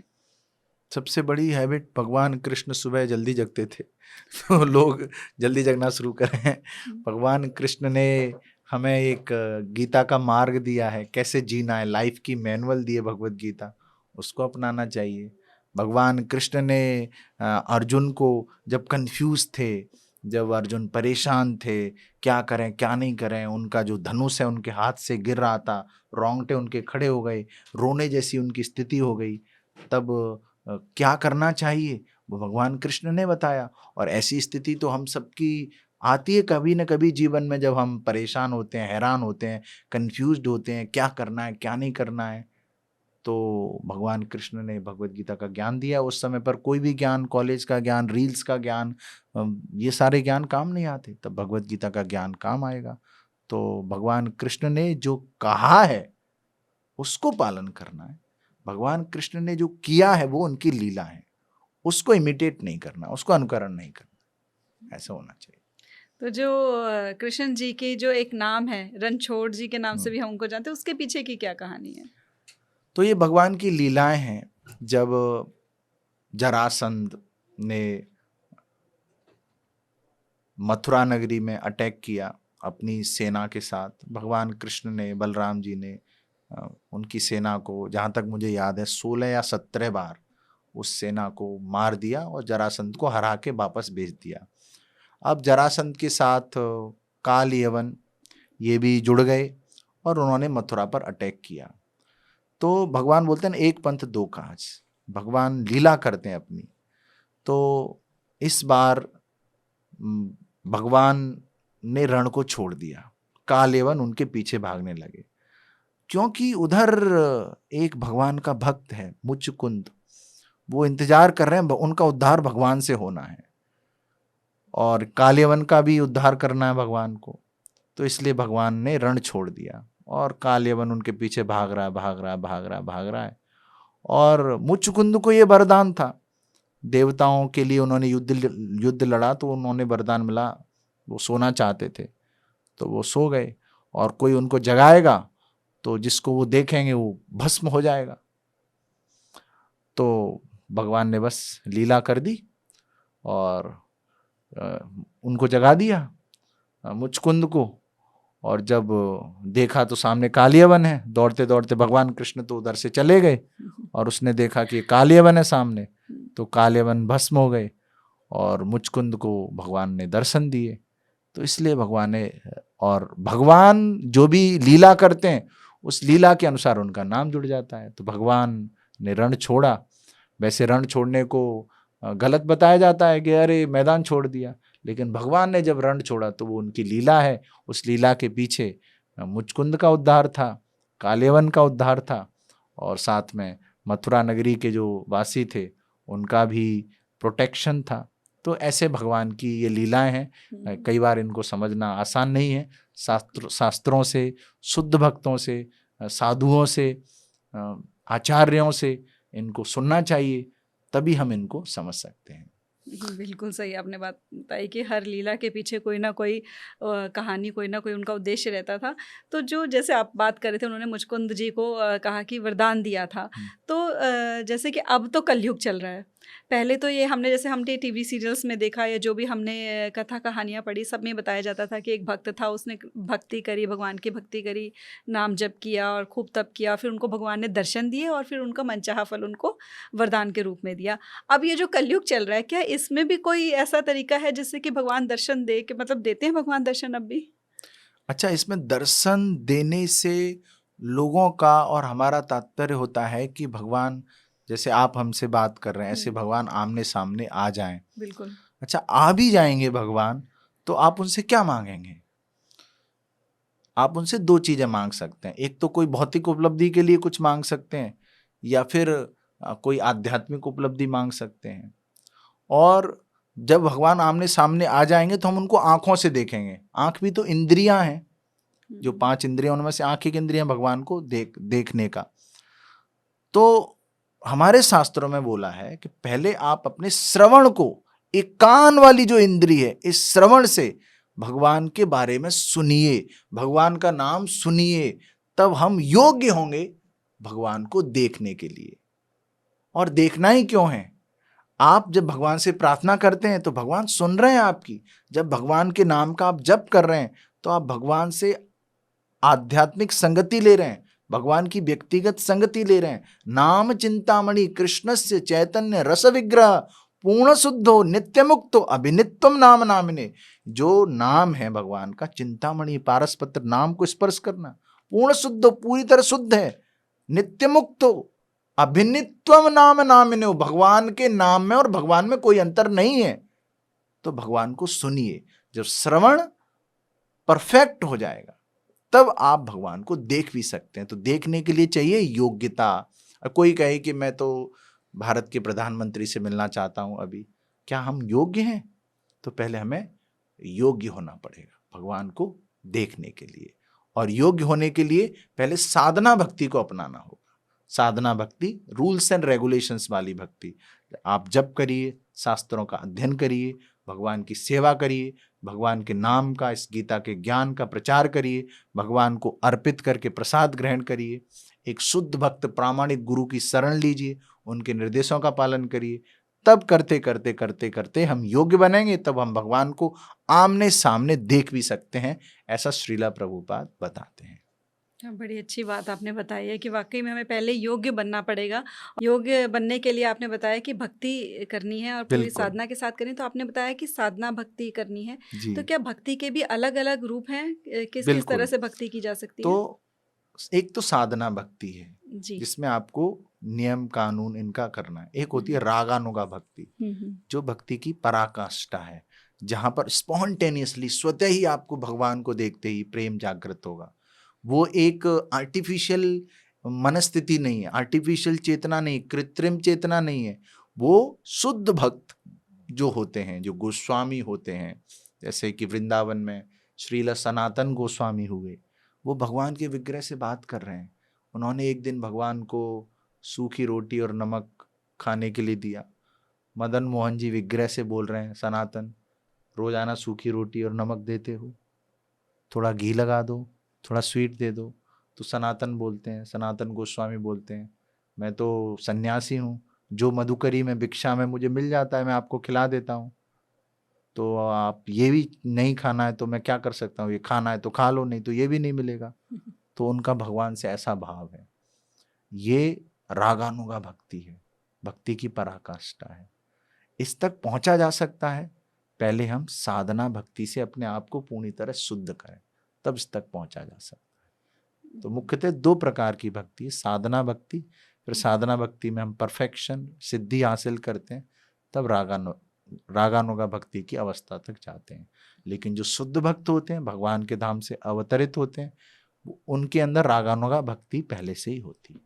सबसे बड़ी हैबिट, भगवान कृष्ण सुबह जल्दी जगते थे तो लोग जल्दी जगना शुरू करें। भगवान कृष्ण ने हमें एक गीता का मार्ग दिया है, कैसे जीना है, लाइफ की मैनुअल दी है भगवत गीता, उसको अपनाना चाहिए। भगवान कृष्ण ने अर्जुन को जब कंफ्यूज थे, जब अर्जुन परेशान थे, क्या करें क्या नहीं करें, उनका जो धनुष है उनके हाथ से गिर रहा था, रोंगटे उनके खड़े हो गए, रोने जैसी उनकी स्थिति हो गई, तब क्या करना चाहिए वो भगवान कृष्ण ने बताया। और ऐसी स्थिति तो हम सबकी आती है कभी न कभी जीवन में, जब हम परेशान होते हैं, हैरान होते हैं, कंफ्यूज्ड होते हैं, क्या करना है क्या नहीं करना है। तो भगवान कृष्ण ने भगवत गीता का ज्ञान दिया। उस समय पर कोई भी ज्ञान, कॉलेज का ज्ञान, रील्स का ज्ञान, ये सारे ज्ञान काम नहीं आते, तब भगवत गीता का ज्ञान काम आएगा। तो भगवान कृष्ण ने जो कहा है उसको पालन करना है। भगवान कृष्ण ने जो किया है वो उनकी लीला है, उसको इमिटेट नहीं करना, उसको अनुकरण नहीं करना, ऐसा होना चाहिए। तो जो कृष्ण जी की जो एक नाम है, रणछोड़ जी के नाम से भी हम उनको जानते हैं, उसके पीछे की क्या कहानी है? तो ये भगवान की लीलाएं हैं। जब जरासंध ने मथुरा नगरी में अटैक किया अपनी सेना के साथ, भगवान कृष्ण ने, बलराम जी ने उनकी सेना को, जहाँ तक मुझे याद है 16 या 17 बार उस सेना को मार दिया और जरासंध को हरा के वापस भेज दिया। अब जरासंध के साथ काल यवन ये भी जुड़ गए और उन्होंने मथुरा पर अटैक किया। तो भगवान बोलते हैं एक पंथ दो काज, भगवान लीला करते हैं अपनी। तो इस बार भगवान ने रण को छोड़ दिया, कालेवन उनके पीछे भागने लगे, क्योंकि उधर एक भगवान का भक्त है मुचकुंद, वो इंतजार कर रहे हैं, उनका उद्धार भगवान से होना है और कालेवन का भी उद्धार करना है भगवान को। तो इसलिए भगवान ने रण छोड़ दिया और कालेवन उनके पीछे भाग रहा है, भाग रहा है, भाग रहा है, भाग रहा है। और मुचकुंद को ये वरदान था, देवताओं के लिए उन्होंने युद्ध लड़ा, तो उन्होंने वरदान मिला, वो सोना चाहते थे तो वो सो गए, और कोई उनको जगाएगा तो जिसको वो देखेंगे वो भस्म हो जाएगा। तो भगवान ने बस लीला कर दी और उनको जगा दिया, मुचकुंद को। और जब देखा तो सामने कालियवन है, दौड़ते दौड़ते भगवान कृष्ण तो उधर से चले गए और उसने देखा कि कालियवन है सामने, तो कालियवन भस्म हो गए और मुचकुंद को भगवान ने दर्शन दिए। तो इसलिए भगवान ने, और भगवान जो भी लीला करते हैं उस लीला के अनुसार उनका नाम जुड़ जाता है। तो भगवान ने रण छोड़ा। वैसे रण छोड़ने को गलत बताया जाता है कि अरे मैदान छोड़ दिया, लेकिन भगवान ने जब रण छोड़ा तो वो उनकी लीला है। उस लीला के पीछे मुचकुंद का उद्धार था, कालेवन का उद्धार था, और साथ में मथुरा नगरी के जो वासी थे उनका भी प्रोटेक्शन था। तो ऐसे भगवान की ये लीलाएं हैं। कई बार इनको समझना आसान नहीं है। शास्त्रों से, शुद्ध भक्तों से, साधुओं से, आचार्यों से इनको सुनना चाहिए, तभी हम इनको समझ सकते हैं। बिल्कुल सही आपने बात बताई कि हर लीला के पीछे कोई ना कोई कहानी, कोई ना कोई उनका उद्देश्य रहता था। तो जो जैसे आप बात कर रहे थे, उन्होंने मुचकुंद जी को कहा कि वरदान दिया था। तो जैसे कि अब तो कलयुग चल रहा है, पहले तो ये हमने टीवी सीरियल्स में देखा या जो भी हमने कथा कहानियाँ पढ़ी, सब में बताया जाता था कि एक भक्त था, उसने भक्ति करी, भगवान की भक्ति करी, नाम जप किया और खूब तप किया, फिर उनको भगवान ने दर्शन दिए और फिर उनका मनचाहा फल उनको वरदान के रूप में दिया। अब ये जो कलयुग चल रहा है, क्या इसमें भी कोई ऐसा तरीका है जिससे कि भगवान दर्शन दे के, मतलब देते हैं भगवान दर्शन अब भी? अच्छा, इसमें दर्शन देने से लोगों का और हमारा तात्पर्य होता है कि भगवान, जैसे आप हमसे बात कर रहे हैं, ऐसे भगवान आमने सामने आ जाएं। बिल्कुल। अच्छा, आ भी जाएंगे भगवान, तो आप उनसे क्या मांगेंगे? आप उनसे दो चीजें मांग सकते हैं। एक तो कोई भौतिक उपलब्धि के लिए कुछ मांग सकते हैं, या फिर कोई आध्यात्मिक उपलब्धि मांग सकते हैं। और जब भगवान आमने सामने आ जाएंगे तो हम उनको आंखों से देखेंगे। आंख भी तो इंद्रियां हैं, जो 5 इंद्रियां, उनमें से आंख एक इंद्रियां भगवान को देखने का। तो हमारे शास्त्रों में बोला है कि पहले आप अपने श्रवण को, एक कान वाली जो इंद्री है, इस श्रवण से भगवान के बारे में सुनिए, भगवान का नाम सुनिए, तब हम योग्य होंगे भगवान को देखने के लिए। और देखना ही क्यों है? आप जब भगवान से प्रार्थना करते हैं तो भगवान सुन रहे हैं आपकी। जब भगवान के नाम का आप जप कर रहे हैं तो आप भगवान से आध्यात्मिक संगति ले रहे हैं, भगवान की व्यक्तिगत संगति ले रहे हैं। नाम चिंतामणि कृष्णस्य चैतन्य रस विग्रह पूर्ण शुद्धो नित्य मुक्तो अभिनित्यम नाम नामिने। जो नाम है भगवान का चिंतामणि पारसपत्र, नाम को स्पर्श करना, पूर्ण शुद्ध, पूरी तरह शुद्ध है, नित्य मुक्तो अभिनित्वम नाम नामिने। भगवान के नाम में और भगवान में कोई अंतर नहीं है। तो भगवान को सुनिए। जब श्रवण परफेक्ट हो जाएगा तब आप भगवान को देख भी सकते हैं। तो देखने के लिए चाहिए योग्यता। और कोई कहे कि मैं तो भारत के प्रधानमंत्री से मिलना चाहता हूं अभी, क्या हम योग्य हैं? तो पहले हमें योग्य होना पड़ेगा भगवान को देखने के लिए। और योग्य होने के लिए पहले साधना भक्ति को अपनाना होगा। साधना भक्ति रूल्स एंड रेगुलेशंस वाली भक्ति। आप जप करिए, शास्त्रों का अध्ययन करिए, भगवान की सेवा करिए, भगवान के नाम का, इस गीता के ज्ञान का प्रचार करिए, भगवान को अर्पित करके प्रसाद ग्रहण करिए, एक शुद्ध भक्त प्रामाणिक गुरु की शरण लीजिए, उनके निर्देशों का पालन करिए। तब करते करते करते करते हम योग्य बनेंगे, तब हम भगवान को आमने सामने देख भी सकते हैं। ऐसा श्रीला प्रभुपाद बताते हैं। बड़ी अच्छी बात आपने बताई है कि वाकई में हमें पहले योग्य बनना पड़ेगा। योग्य बनने के लिए आपने बताया कि भक्ति करनी है और पूरी बिल्कुल साधना के साथ करनी, तो आपने बताया कि साधना भक्ति करनी है। जी, तो क्या भक्ति के भी अलग अलग रूप हैं? किस किस तरह बिल्कुल। से भक्ति की जा सकती है? तो एक तो साधना भक्ति है जी। जिसमें आपको नियम कानून इनका करना है। एक होती है रागानुगा भक्ति, जो भक्ति की पराकाष्ठा है, जहां पर स्पॉन्टेनियसली स्वतः ही आपको भगवान को देखते ही प्रेम जागृत होगा। वो एक आर्टिफिशियल मनस्थिति नहीं है, आर्टिफिशियल चेतना नहीं, कृत्रिम चेतना नहीं है। वो शुद्ध भक्त जो होते हैं, जो गोस्वामी होते हैं, जैसे कि वृंदावन में श्रील सनातन गोस्वामी हुए, वो भगवान के विग्रह से बात कर रहे हैं। उन्होंने एक दिन भगवान को सूखी रोटी और नमक खाने के लिए दिया। मदन मोहन जी विग्रह से बोल रहे हैं, सनातन रोजाना सूखी रोटी और नमक देते हो, थोड़ा घी लगा दो, थोड़ा स्वीट दे दो। तो सनातन बोलते हैं, सनातन गोस्वामी बोलते हैं, मैं तो सन्यासी हूँ, जो मधुकरी में भिक्षा में मुझे मिल जाता है मैं आपको खिला देता हूँ। तो आप ये भी नहीं खाना है तो मैं क्या कर सकता हूँ, ये खाना है तो खा लो, नहीं तो ये भी नहीं मिलेगा। तो उनका भगवान से ऐसा भाव है। ये रागानुगा भक्ति है, भक्ति की पराकाष्ठा है। इस तक पहुंचा जा सकता है, पहले हम साधना भक्ति से अपने आप को पूरी तरह शुद्ध करें, तब इस तक पहुंचा जा सकता है। तो मुख्यतः दो प्रकार की भक्ति है, साधना भक्ति, फिर साधना भक्ति में हम परफेक्शन सिद्धि हासिल करते हैं, तब रागानुगा भक्ति की अवस्था तक जाते हैं। लेकिन जो शुद्ध भक्त होते हैं, भगवान के धाम से अवतरित होते हैं, उनके अंदर रागानुगा भक्ति पहले से ही होती है।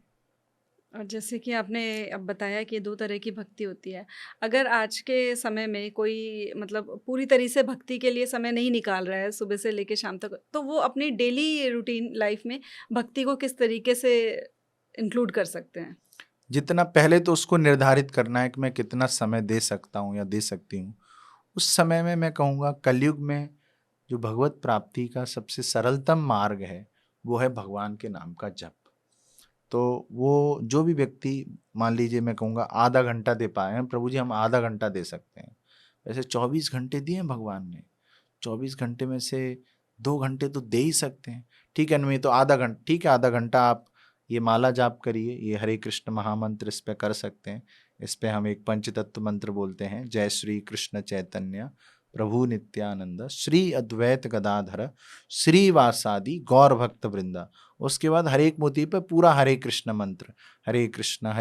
और जैसे कि आपने अब बताया कि दो तरह की भक्ति होती है। अगर आज के समय में कोई मतलब पूरी तरह से भक्ति के लिए समय नहीं निकाल रहा है सुबह से लेकर शाम तक, तो वो अपनी डेली रूटीन लाइफ में भक्ति को किस तरीके से इंक्लूड कर सकते हैं? जितना पहले तो उसको निर्धारित करना है कि मैं कितना समय दे सकता हूँ या दे सकती हूँ। उस समय में मैं कहूँगा कलयुग में जो भगवत प्राप्ति का सबसे सरलतम मार्ग है वो है भगवान के नाम का जप। तो वो जो भी व्यक्ति, मान लीजिए मैं कहूँगा आधा घंटा दे पाए हैं, प्रभु जी हम आधा घंटा दे सकते हैं। वैसे 24 घंटे दिए हैं भगवान ने, 24 घंटे में से 2 घंटे तो दे ही सकते हैं। ठीक है, नहीं तो आधा घंटा, ठीक है आधा घंटा आप ये माला जाप करिए, ये हरे कृष्ण महामंत्र इस पे कर सकते हैं। इस पे हम एक पंचतत्व मंत्र बोलते हैं, जय श्री कृष्ण चैतन्य प्रभु नित्यानंद श्री अद्वैत गदाधर श्रीवासादि गौर भक्त वृंदा। उसके बाद हर एक मोती पे पूरा हरे कृष्ण मंत्र, हरे कृष्ण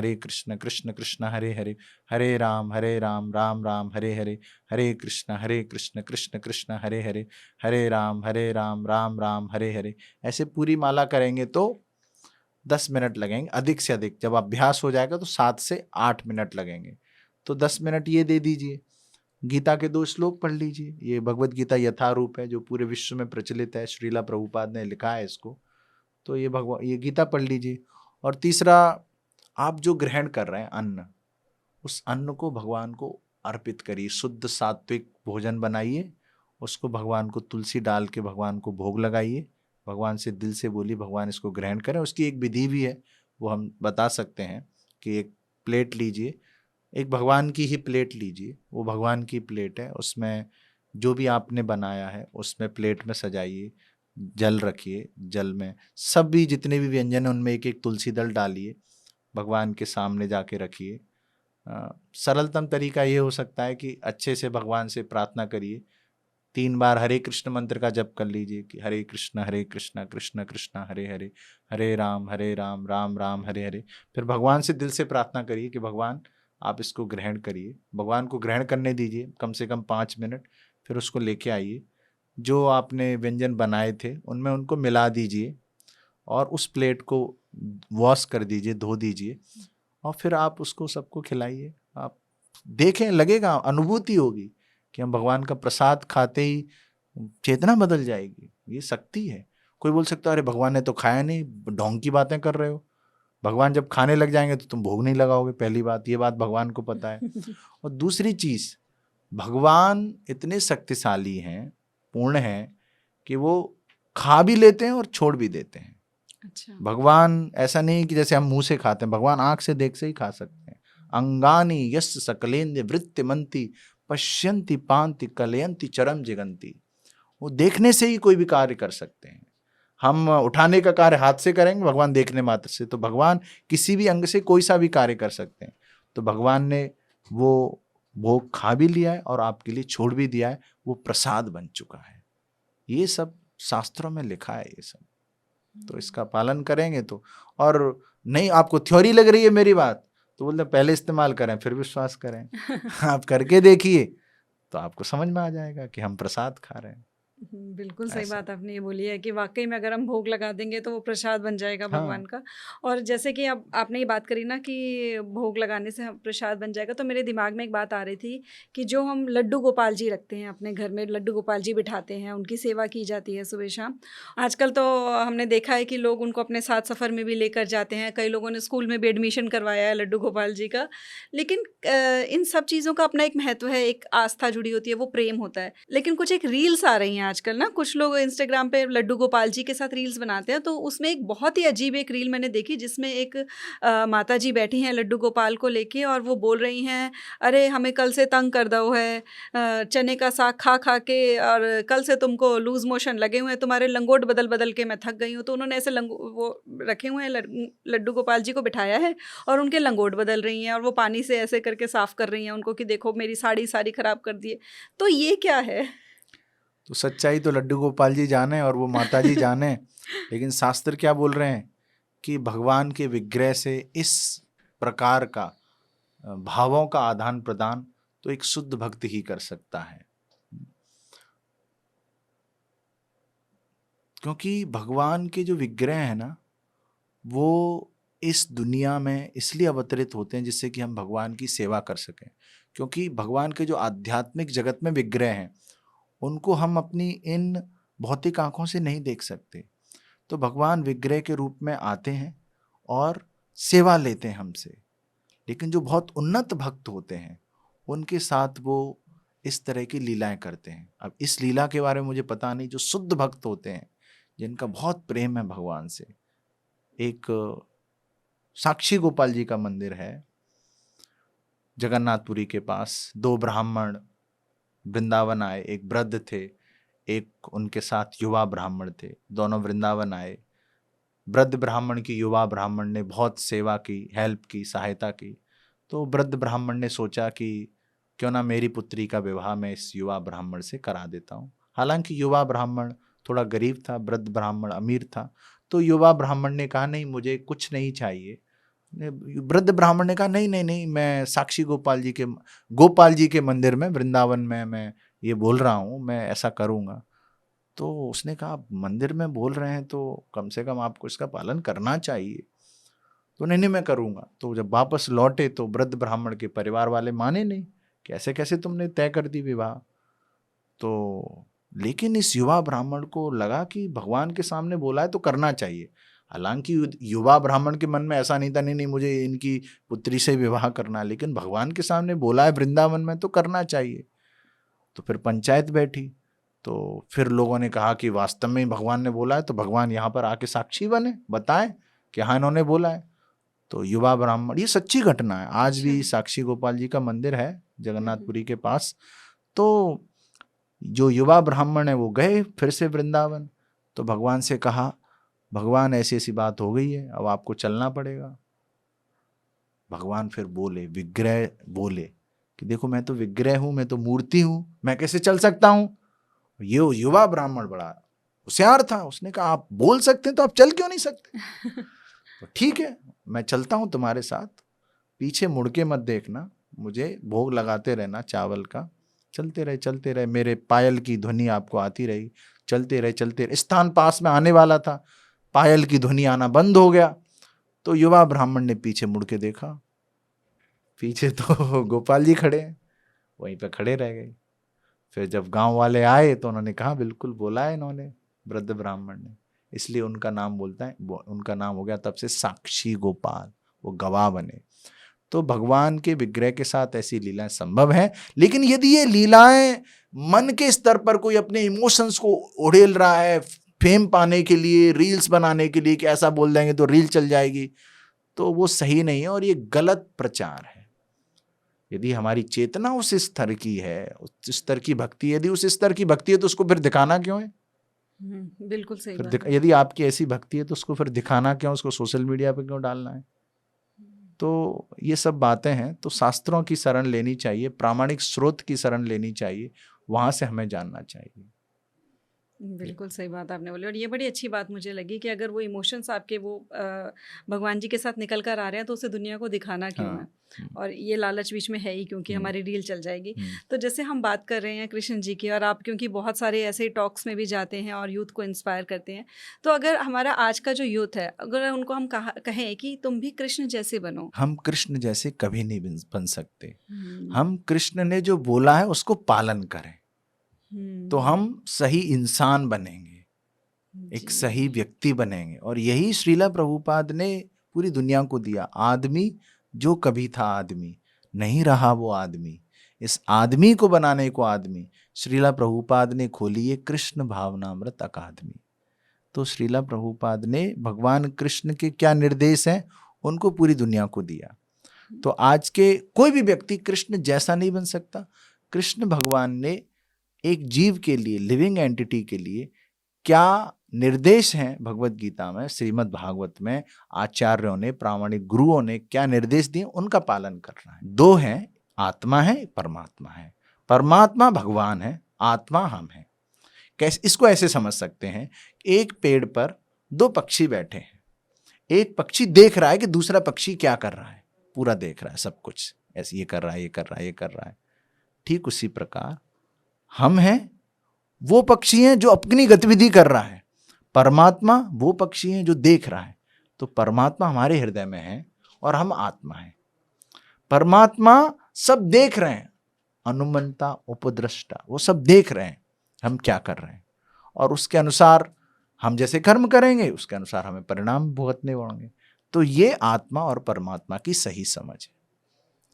कृष्ण कृष्ण हरे हरे, हरे राम राम राम हरे हरे, हरे कृष्ण कृष्ण कृष्ण हरे हरे, हरे राम राम राम हरे हरे। ऐसे पूरी माला करेंगे तो 10 मिनट लगेंगे अधिक से अधिक। जब अभ्यास हो जाएगा तो 7 से 8 मिनट लगेंगे। तो 10 मिनट ये दे दीजिए। गीता के 2 श्लोक पढ़ लीजिए। ये भगवत गीता यथारूप है जो पूरे विश्व में प्रचलित है, श्रीला प्रभुपाद ने लिखा है इसको। तो ये गीता पढ़ लीजिए। और तीसरा, आप जो ग्रहण कर रहे हैं अन्न, उस अन्न को भगवान को अर्पित करिए। शुद्ध सात्विक भोजन बनाइए, उसको भगवान को तुलसी डाल के भगवान को भोग लगाइए। भगवान से दिल से बोलिए भगवान इसको ग्रहण करें। उसकी एक विधि भी है, वो हम बता सकते हैं कि एक प्लेट लीजिए, एक भगवान की ही प्लेट लीजिए, वो भगवान की प्लेट है, उसमें जो भी आपने बनाया है उसमें प्लेट में सजाइए, जल रखिए, जल में सभी जितने भी व्यंजन हैं उनमें एक एक तुलसी दल डालिए, भगवान के सामने जाके रखिए। सरलतम तरीका ये हो सकता है कि अच्छे से भगवान से प्रार्थना करिए, 3 बार हरे कृष्ण मंत्र का जप कर लीजिए कि हरे कृष्ण कृष्ण कृष्ण हरे हरे, हरे राम राम राम हरे हरे। फिर भगवान से दिल से प्रार्थना करिए कि भगवान आप इसको ग्रहण करिए, भगवान को ग्रहण करने दीजिए कम से कम 5 मिनट। फिर उसको लेके आइए, जो आपने व्यंजन बनाए थे उनमें उनको मिला दीजिए और उस प्लेट को वॉश कर दीजिए, धो दीजिए, और फिर आप उसको सबको खिलाइए। आप देखें, लगेगा, अनुभूति होगी कि हम भगवान का प्रसाद खाते ही चेतना बदल जाएगी। ये शक्ति है। कोई बोल सकता है अरे भगवान ने तो खाया नहीं, ढोंग की बातें कर रहे हो। भगवान जब खाने लग जाएंगे तो तुम भोग नहीं लगाओगे, पहली बात, ये बात भगवान को पता है। और दूसरी चीज, भगवान इतने शक्तिशाली हैं, पूर्ण हैं, कि वो खा भी लेते हैं और छोड़ भी देते हैं। अच्छा। भगवान ऐसा नहीं कि जैसे हम मुंह से खाते हैं, भगवान आंख से देख से ही खा सकते हैं। अंगानी यस सकलेन्द्र वृत्ति मंती पश्यंति पांति कलयंति चरम जिगंती। वो देखने से ही कोई भी कार्य कर सकते हैं। हम उठाने का कार्य हाथ से करेंगे, भगवान देखने मात्र से। तो भगवान किसी भी अंग से कोई सा भी कार्य कर सकते हैं। तो भगवान ने वो भोग खा भी लिया है और आपके लिए छोड़ भी दिया है, वो प्रसाद बन चुका है। ये सब शास्त्रों में लिखा है ये सब। तो इसका पालन करेंगे तो। और नहीं आपको थ्योरी लग रही है मेरी बात, तो बोलते पहले इस्तेमाल करें फिर विश्वास करें। आप करके देखिए तो आपको समझ में आ जाएगा कि हम प्रसाद खा रहे हैं। बिल्कुल सही ऐसा। बात आपने ये बोली है कि वाकई में अगर हम भोग लगा देंगे तो वो प्रसाद बन जाएगा भगवान हाँ। का। और जैसे कि अब आपने ये बात करी ना कि भोग लगाने से हम प्रसाद बन जाएगा, तो मेरे दिमाग में एक बात आ रही थी कि जो हम लड्डू गोपाल जी रखते हैं अपने घर में, लड्डू गोपाल जी बिठाते हैं, उनकी सेवा की जाती है सुबह शाम। आजकल तो हमने देखा है कि लोग उनको अपने साथ सफ़र में भी लेकर जाते हैं, कई लोगों ने स्कूल में भी एडमिशन करवाया है लड्डू गोपाल जी का। लेकिन इन सब चीज़ों का अपना एक महत्व है, एक आस्था जुड़ी होती है, वो प्रेम होता है। लेकिन कुछ एक रील्स आ रही हैं आजकल ना, कुछ लोग इंस्टाग्राम पे लड्डू गोपाल जी के साथ रील्स बनाते हैं, तो उसमें एक बहुत ही अजीब एक रील मैंने देखी जिसमें एक माता जी बैठी हैं लड्डू गोपाल को लेके और वो बोल रही हैं, अरे हमें कल से तंग कर दो है, चने का साग खा खा के, और कल से तुमको लूज मोशन लगे हुए हैं, तुम्हारे लंगोट बदल बदल के मैं थक गई हूँ। तो उन्होंने ऐसे वो रखे हुए हैं, लड्डू गोपाल जी को बिठाया है और उनके लंगोट बदल रही हैं और वो पानी से ऐसे करके साफ कर रही हैं उनको कि देखो मेरी साड़ी सारी खराब कर दी है। तो ये क्या है? तो सच्चाई तो लड्डू गोपाल जी जाने और वो माता जी जाने, लेकिन शास्त्र क्या बोल रहे हैं कि भगवान के विग्रह से इस प्रकार का भावों का आदान प्रदान तो एक शुद्ध भक्त ही कर सकता है। क्योंकि भगवान के जो विग्रह है ना, वो इस दुनिया में इसलिए अवतरित होते हैं जिससे कि हम भगवान की सेवा कर सकें। क्योंकि भगवान के जो आध्यात्मिक जगत में विग्रह हैं उनको हम अपनी इन भौतिक आंखों से नहीं देख सकते। तो भगवान विग्रह के रूप में आते हैं और सेवा लेते हैं हमसे। लेकिन जो बहुत उन्नत भक्त होते हैं उनके साथ वो इस तरह की लीलाएं करते हैं। अब इस लीला के बारे में मुझे पता नहीं। जो शुद्ध भक्त होते हैं, जिनका बहुत प्रेम है भगवान से, एक साक्षी गोपाल जी का मंदिर है जगन्नाथपुरी के पास। 2 ब्राह्मण वृंदावन आए, एक वृद्ध थे, एक उनके साथ युवा ब्राह्मण थे। दोनों वृंदावन आए। वृद्ध ब्राह्मण की युवा ब्राह्मण ने बहुत सेवा की, हेल्प की, सहायता की। तो वृद्ध ब्राह्मण ने सोचा कि क्यों ना मेरी पुत्री का विवाह मैं इस युवा ब्राह्मण से करा देता हूँ। हालांकि युवा ब्राह्मण थोड़ा गरीब था, वृद्ध ब्राह्मण अमीर था। तो युवा ब्राह्मण ने कहा नहीं मुझे कुछ नहीं चाहिए। वृद्ध ब्राह्मण ने कहा नहीं नहीं नहीं, मैं साक्षी गोपाल जी के मंदिर में वृंदावन में मैं ये बोल रहा हूँ, मैं ऐसा करूँगा। तो उसने कहा आप मंदिर में बोल रहे हैं तो कम से कम आपको इसका पालन करना चाहिए। तो नहीं नहीं मैं करूँगा। तो जब वापस लौटे तो वृद्ध ब्राह्मण के परिवार वाले माने नहीं, कैसे कैसे तुमने तय कर दी विवाह। तो लेकिन इस युवा ब्राह्मण को लगा कि भगवान के सामने बोला है तो करना चाहिए। हालांकि युवा ब्राह्मण के मन में ऐसा नहीं था नहीं नहीं मुझे इनकी पुत्री से विवाह करना, लेकिन भगवान के सामने बोला है वृंदावन में तो करना चाहिए। तो फिर पंचायत बैठी। तो फिर लोगों ने कहा कि वास्तव में भगवान ने बोला है तो भगवान यहाँ पर आके साक्षी बने, बताएं कि हाँ इन्होंने बोला है। तो युवा ब्राह्मण, ये सच्ची घटना है, आज भी साक्षी गोपाल जी का मंदिर है जगन्नाथपुरी के पास। तो जो युवा ब्राह्मण है वो गए फिर से वृंदावन। तो भगवान से कहा, भगवान ऐसी ऐसी बात हो गई है, अब आपको चलना पड़ेगा। भगवान फिर बोले, विग्रह बोले कि देखो मैं तो विग्रह हूं, मैं तो मूर्ति हूं, मैं कैसे चल सकता हूं। ये युवा ब्राह्मण बड़ा होशियार था, उसने कहा आप बोल सकते हैं तो आप चल क्यों नहीं सकते। तो ठीक है, मैं चलता हूं तुम्हारे साथ, पीछे मुड़ के मत देखना, मुझे भोग लगाते रहना चावल का, चलते रहे, मेरे पायल की ध्वनि आपको आती रही, चलते रहे। स्थान पास में आने वाला था, पायल की ध्वनि आना बंद हो गया। तो युवा ब्राह्मण ने पीछे मुड़ के देखा, पीछे तो गोपाल जी खड़े हैं, वहीं पे खड़े रह गए। फिर जब गांव वाले आए तो उन्होंने कहा बिल्कुल बोला है इन्होंने, वृद्ध ब्राह्मण ने, इसलिए उनका नाम बोलता है, उनका नाम हो गया तब से साक्षी गोपाल, वो गवाह बने। तो भगवान के विग्रह के साथ ऐसी लीलाएं संभव है, लेकिन यदि ये लीलाएं मन के स्तर पर कोई अपने इमोशंस को उड़ेल रहा है फेम पाने के लिए, रील्स बनाने के लिए कि ऐसा बोल देंगे तो रील चल जाएगी, तो वो सही नहीं है और ये गलत प्रचार है। यदि हमारी चेतना उस स्तर की है, उस स्तर की भक्ति, यदि उस स्तर की भक्ति है तो उसको फिर दिखाना क्यों है। बिल्कुल सही फिर बात है। यदि आपकी ऐसी भक्ति है तो उसको फिर दिखाना क्यों, उसको सोशल मीडिया पे क्यों डालना है। तो ये सब बातें हैं, तो शास्त्रों की शरण लेनी चाहिए, प्रामाणिक स्रोत की शरण लेनी चाहिए, वहां से हमें जानना चाहिए। बिल्कुल सही बात आपने बोली, और ये बड़ी अच्छी बात मुझे लगी कि अगर वो इमोशंस आपके वो भगवान जी के साथ निकल कर आ रहे हैं तो उसे दुनिया को दिखाना क्यों है। हाँ। और ये लालच बीच में है ही, क्योंकि हमारी रील चल जाएगी। तो जैसे हम बात कर रहे हैं कृष्ण जी की, और आप क्योंकि बहुत सारे ऐसे टॉक्स में भी जाते हैं और यूथ को इंस्पायर करते हैं, तो अगर हमारा आज का जो यूथ है, अगर उनको हम कहें कि तुम भी कृष्ण जैसे बनो। हम कृष्ण जैसे कभी नहीं बन सकते। हम कृष्ण ने जो बोला है उसको पालन करें, तो हम सही इंसान बनेंगे, एक सही व्यक्ति बनेंगे। और यही श्रीला प्रभुपाद ने पूरी दुनिया को दिया। आदमी जो कभी था आदमी, नहीं रहा वो आदमी, इस आदमी को बनाने को आदमी श्रीला प्रभुपाद ने खोली है कृष्ण भावनामृत अकादमी। तो श्रीला प्रभुपाद ने भगवान कृष्ण के क्या निर्देश हैं उनको पूरी दुनिया को दिया। तो आज के कोई भी व्यक्ति कृष्ण जैसा नहीं बन सकता। कृष्ण भगवान ने एक जीव के लिए, लिविंग एंटिटी के लिए क्या निर्देश हैं भगवत गीता में, श्रीमद् भागवत में आचार्यों ने, प्रामाणिक गुरुओं ने क्या निर्देश दिए, उनका पालन करना है। दो हैं, आत्मा है, परमात्मा है। परमात्मा भगवान है, आत्मा हम हैं। कैसे इसको ऐसे समझ सकते हैं, एक पेड़ पर दो पक्षी बैठे हैं, एक पक्षी देख रहा है कि दूसरा पक्षी क्या कर रहा है, पूरा देख रहा है सब कुछ, ऐसे ये कर रहा है, ये कर रहा है, ये कर रहा है। ठीक उसी प्रकार हम हैं, वो पक्षी हैं जो अपनी गतिविधि कर रहा है, परमात्मा वो पक्षी हैं जो देख रहा है। तो परमात्मा हमारे हृदय में है और हम आत्मा हैं। परमात्मा सब देख रहे हैं, अनुमंता उपद्रष्टा, वो सब देख रहे हैं हम क्या कर रहे हैं, और उसके अनुसार हम जैसे कर्म करेंगे उसके अनुसार हमें परिणाम भुगतने होंगे। तो ये आत्मा और परमात्मा की सही समझ है,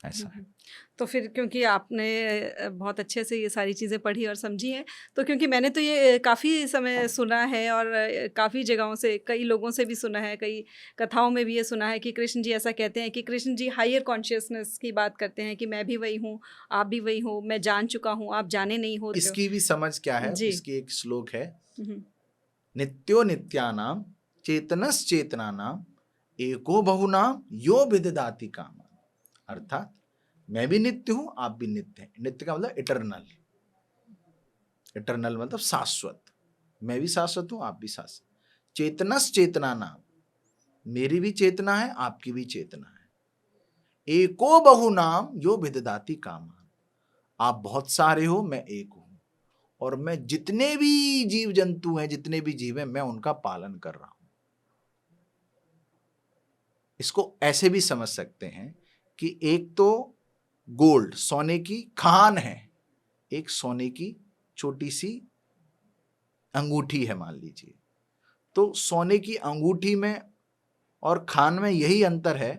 ऐसा है। तो फिर क्योंकि आपने बहुत अच्छे से ये सारी चीज़ें पढ़ी और समझी हैं, तो क्योंकि मैंने तो ये काफ़ी समय सुना है और काफ़ी जगहों से, कई लोगों से भी सुना है, कई कथाओं में भी ये सुना है कि कृष्ण जी ऐसा कहते हैं कि कृष्ण जी हायर कॉन्शियसनेस की बात करते हैं कि मैं भी वही हूँ, आप भी वही हो, मैं जान चुका हूँ, आप जाने नहीं हो। इसकी भी समझ क्या है, इसकी एक श्लोक है, नित्यो नित्यानाम चेतनस चेतनानाम एको बहुनाम यो विदधाति कामा। अर्थात मैं भी नित्य हूं, आप भी नित्य हैं। नित्य का मतलब इटरनल, इटरनल मतलब शाश्वत। मैं भी शाश्वत हूं, आप भी शाश्वत। चेतनस चेतनानाम, मेरी भी चेतना है, आपकी भी चेतना है। एको बहुनाम यो विदधाति कामा, आप बहुत सारे हो, मैं एक हूं, और मैं जितने भी जीव जंतु हैं, जितने भी जीव हैं, मैं उनका पालन कर रहा हूं। इसको ऐसे भी समझ सकते हैं कि एक तो गोल्ड, सोने की खान है, एक सोने की छोटी सी अंगूठी है मान लीजिए। तो सोने की अंगूठी में और खान में यही अंतर है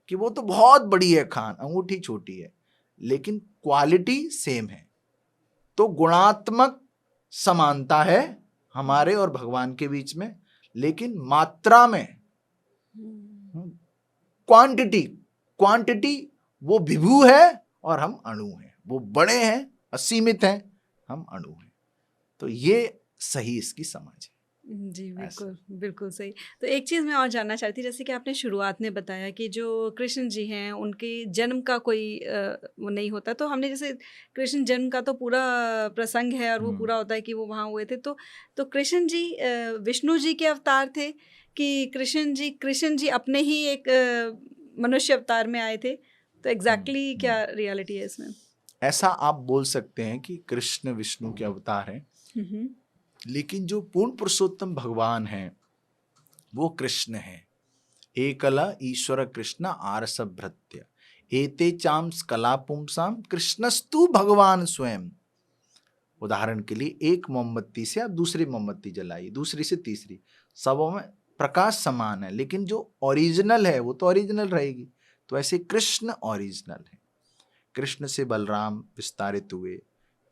कि वो तो बहुत बड़ी है खान, अंगूठी छोटी है, लेकिन क्वालिटी सेम है। तो गुणात्मक समानता है हमारे और भगवान के बीच में, लेकिन मात्रा में, क्वांटिटी वो विभु है और हम अणु हैं। वो बड़े हैं, असीमित हैं, हम अणु हैं। तो ये सही इसकी समझ है। जी, ऐसा। बिल्कुल, बिल्कुल सही। तो एक चीज़ मैं और जानना चाहती थी, जैसे कि आपने शुरुआत में बताया कि जो कृष्ण जी हैं, उनके जन्म का कोई वो नहीं होता। तो हमने जैसे कृष्ण जन्म का तो पूरा प्रसंग है और वो हम्म पूरा होता है कि वो वहाँ हुए थे। तो कृष्ण जी विष्णु जी के अवतार थे कि कृष्ण जी अपने ही एक मनुष्य अवतार में आए थे? तो एग्ज़ैक्टली हम्म। क्या रियलिटी है इसमें? ऐसा आप बोल सकते हैं कि कृष्ण विष्णु के अवतार हैं, हुँ, हुँ। लेकिन जो पूर्ण पुरुषोत्तम भगवान हैं वो कृष्ण हैं। एकला ईश्वर कृष्ण आरसभ भृत्य एते चाम कला पुंसाम कृष्णस्तु भगवान स्वयं। उदाहरण के लिए एक मोमबत्ती से आप दूसरी मोमबत्ती जलाइए, दूसरी से तीसरी, सबों में प्रकाश समान है, लेकिन जो ओरिजिनल है वो तो ओरिजिनल रहेगी। तो ऐसे कृष्ण ओरिजिनल है। कृष्ण से बलराम विस्तारित हुए,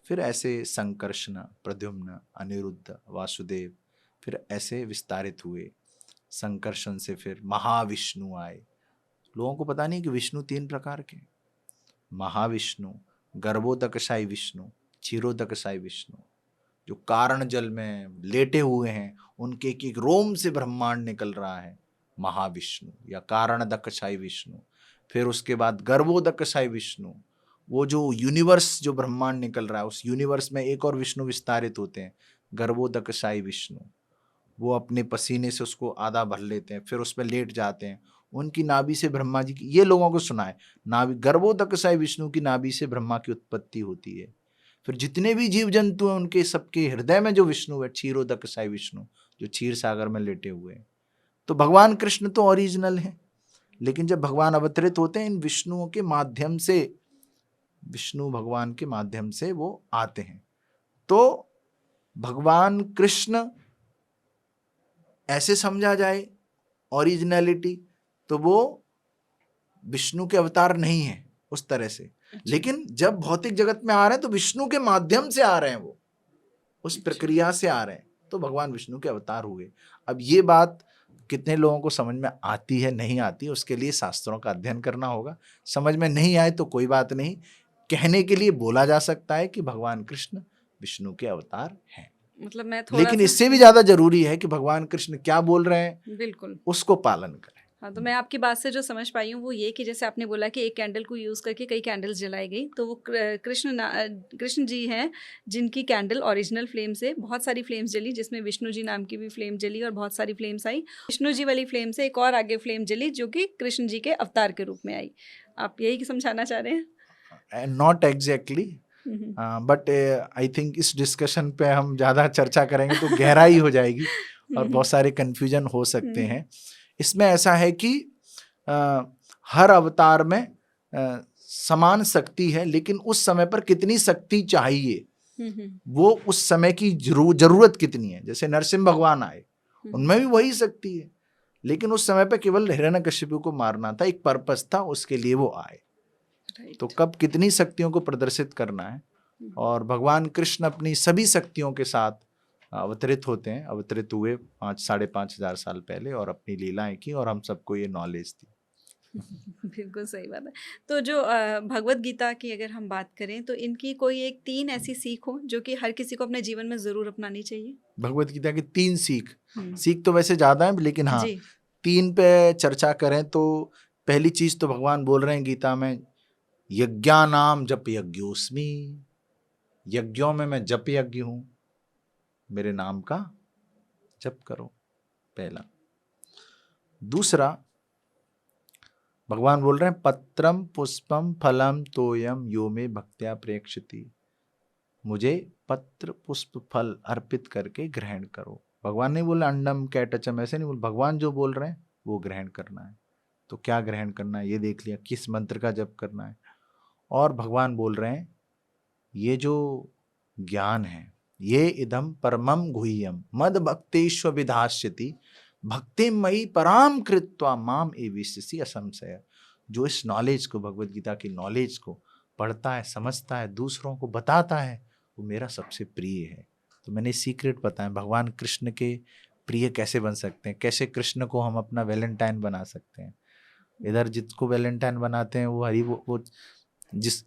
फिर ऐसे संकर्षण, प्रद्युम्न, अनिरुद्ध, वासुदेव, फिर ऐसे विस्तारित हुए। संकर्षण से फिर महाविष्णु आए। लोगों को पता नहीं कि विष्णु 3 प्रकार के, महाविष्णु, गर्भोदकशायी विष्णु, क्षीरोदकशायी विष्णु, जो कारण जल में लेटे हुए हैं, उनके एक एक रोम से ब्रह्मांड निकल रहा है, महाविष्णु या कारणदकशायी विष्णु। फिर उसके बाद गर्भोदकशायी विष्णु, वो जो यूनिवर्स, जो ब्रह्मांड निकल रहा है, उस यूनिवर्स में एक और विष्णु विस्तारित होते हैं, गर्भोदकशायी विष्णु। वो अपने पसीने से उसको आधा भर लेते हैं, फिर उसमें लेट जाते हैं। उनकी नाभि से ब्रह्मा जी की, ये लोगों को सुना है, नाभि गर्भोदकशायी विष्णु की नाभि से ब्रह्मा की उत्पत्ति होती है। फिर जितने भी जीव जंतु हैं, उनके सबके हृदय में जो विष्णु है, क्षीरोदकशायी विष्णु, जो क्षीर सागर में लेटे हुए हैं। तो भगवान कृष्ण तो ओरिजिनल है, लेकिन जब भगवान अवतरित होते हैं इन विष्णुओं के माध्यम से, विष्णु भगवान के माध्यम से वो आते हैं। तो भगवान कृष्ण ऐसे समझा जाए ओरिजिनलिटी, तो वो विष्णु के अवतार नहीं है उस तरह से। अच्छा, लेकिन जब भौतिक जगत में आ रहे हैं तो विष्णु के माध्यम से आ रहे हैं, वो उस अच्छा। प्रक्रिया से आ रहे हैं, तो भगवान विष्णु के अवतार हुए। अब ये बात कितने लोगों को समझ में आती है, नहीं आती, उसके लिए शास्त्रों का अध्ययन करना होगा। समझ में नहीं आए तो कोई बात नहीं, कहने के लिए बोला जा सकता है कि भगवान कृष्ण विष्णु के अवतार हैं। मतलब मैं लेकिन थोड़ा-सा इससे भी ज्यादा जरूरी है कि भगवान कृष्ण क्या बोल रहे हैं बिल्कुल। उसको पालन करें। हाँ, तो मैं आपकी बात से जो समझ पाई हूँ वो ये कि जैसे आपने बोला कि एक कैंडल को यूज़ करके कई कैंडल्स जलाई गई, तो वो कृष्ण जी हैं जिनकी कैंडल ओरिजिनल फ्लेम से बहुत सारी फ्लेम्स जली, जिसमें विष्णु जी नाम की भी फ्लेम जली और बहुत सारी फ्लेम्स आई। विष्णु जी वाली फ्लेम से एक और आगे फ्लेम जली जो कि कृष्ण जी के अवतार के रूप में आई। आप यही समझाना चाह रहे हैं? Not exactly, hmm, hmm. But I think इस डिस्कशन पे हम ज़्यादा चर्चा करेंगे तो गहराई हो जाएगी हुँ, और हुँ। बहुत सारे कन्फ्यूजन हो हुँ, सकते हुँ। हैं। इसमें ऐसा है कि अ, हर अवतार में समान शक्ति है, लेकिन उस समय पर कितनी शक्ति चाहिए, हुँ, हुँ। वो उस समय की जरूरत कितनी है। जैसे नरसिंह भगवान आए, हुँ, हुँ। उनमें भी वही शक्ति है, लेकिन उस समय पे केवल हिरण्यकशिपु को मारना था, एक पर्पस था, उसके लिए वो आए। तो राइट। कब कितनी शक्तियों को प्रदर्शित करना है, हुँ, और भगवान कृष्ण अपनी सभी शक्तियों के साथ अवतरित होते हैं, अवतरित हुए 5,500 साल पहले और अपनी लीलाएं की, और हम सबको ये नॉलेज दी। बिल्कुल सही बात है। तो जो भगवत गीता की अगर हम बात करें तो इनकी कोई एक 3 ऐसी सीख हो जो कि हर किसी को अपने जीवन में ज़रूर अपनानी चाहिए? भगवत गीता की 3 सीख, हुँ। सीख तो वैसे ज्यादा है, लेकिन हाँ, जी। 3 पे चर्चा करें तो पहली चीज तो भगवान बोल रहे हैं गीता में, यज्ञानाम जप यज्ञोस्मि, यज्ञों में मैं जप यज्ञ हूं, मेरे नाम का जप करो, पहला। दूसरा, भगवान बोल रहे हैं पत्रम पुष्पम फलम तोयम यो में भक्त्या प्रेक्षति, मुझे पत्र पुष्प फल अर्पित करके ग्रहण करो। भगवान नहीं बोले अंडम कैटचम, ऐसे नहीं बोल, भगवान जो बोल रहे हैं वो ग्रहण करना है। तो क्या ग्रहण करना है ये देख लिया, किस मंत्र का जप करना है। और भगवान बोल रहे हैं ये जो ज्ञान है, ये इदम परमम गुह्यम मद भक्तेश्व विधास्यति भक्ति मई पराम कृत्वा माम एविष्यसि असंशय। जो इस नॉलेज को, भगवत गीता की नॉलेज को पढ़ता है, समझता है, दूसरों को बताता है, वो मेरा सबसे प्रिय है। तो मैंने सीक्रेट बताया भगवान कृष्ण के प्रिय कैसे बन सकते हैं, कैसे कृष्ण को हम अपना वैलेंटाइन बना सकते हैं। इधर जिसको वैलेंटाइन बनाते हैं वो हरी, वो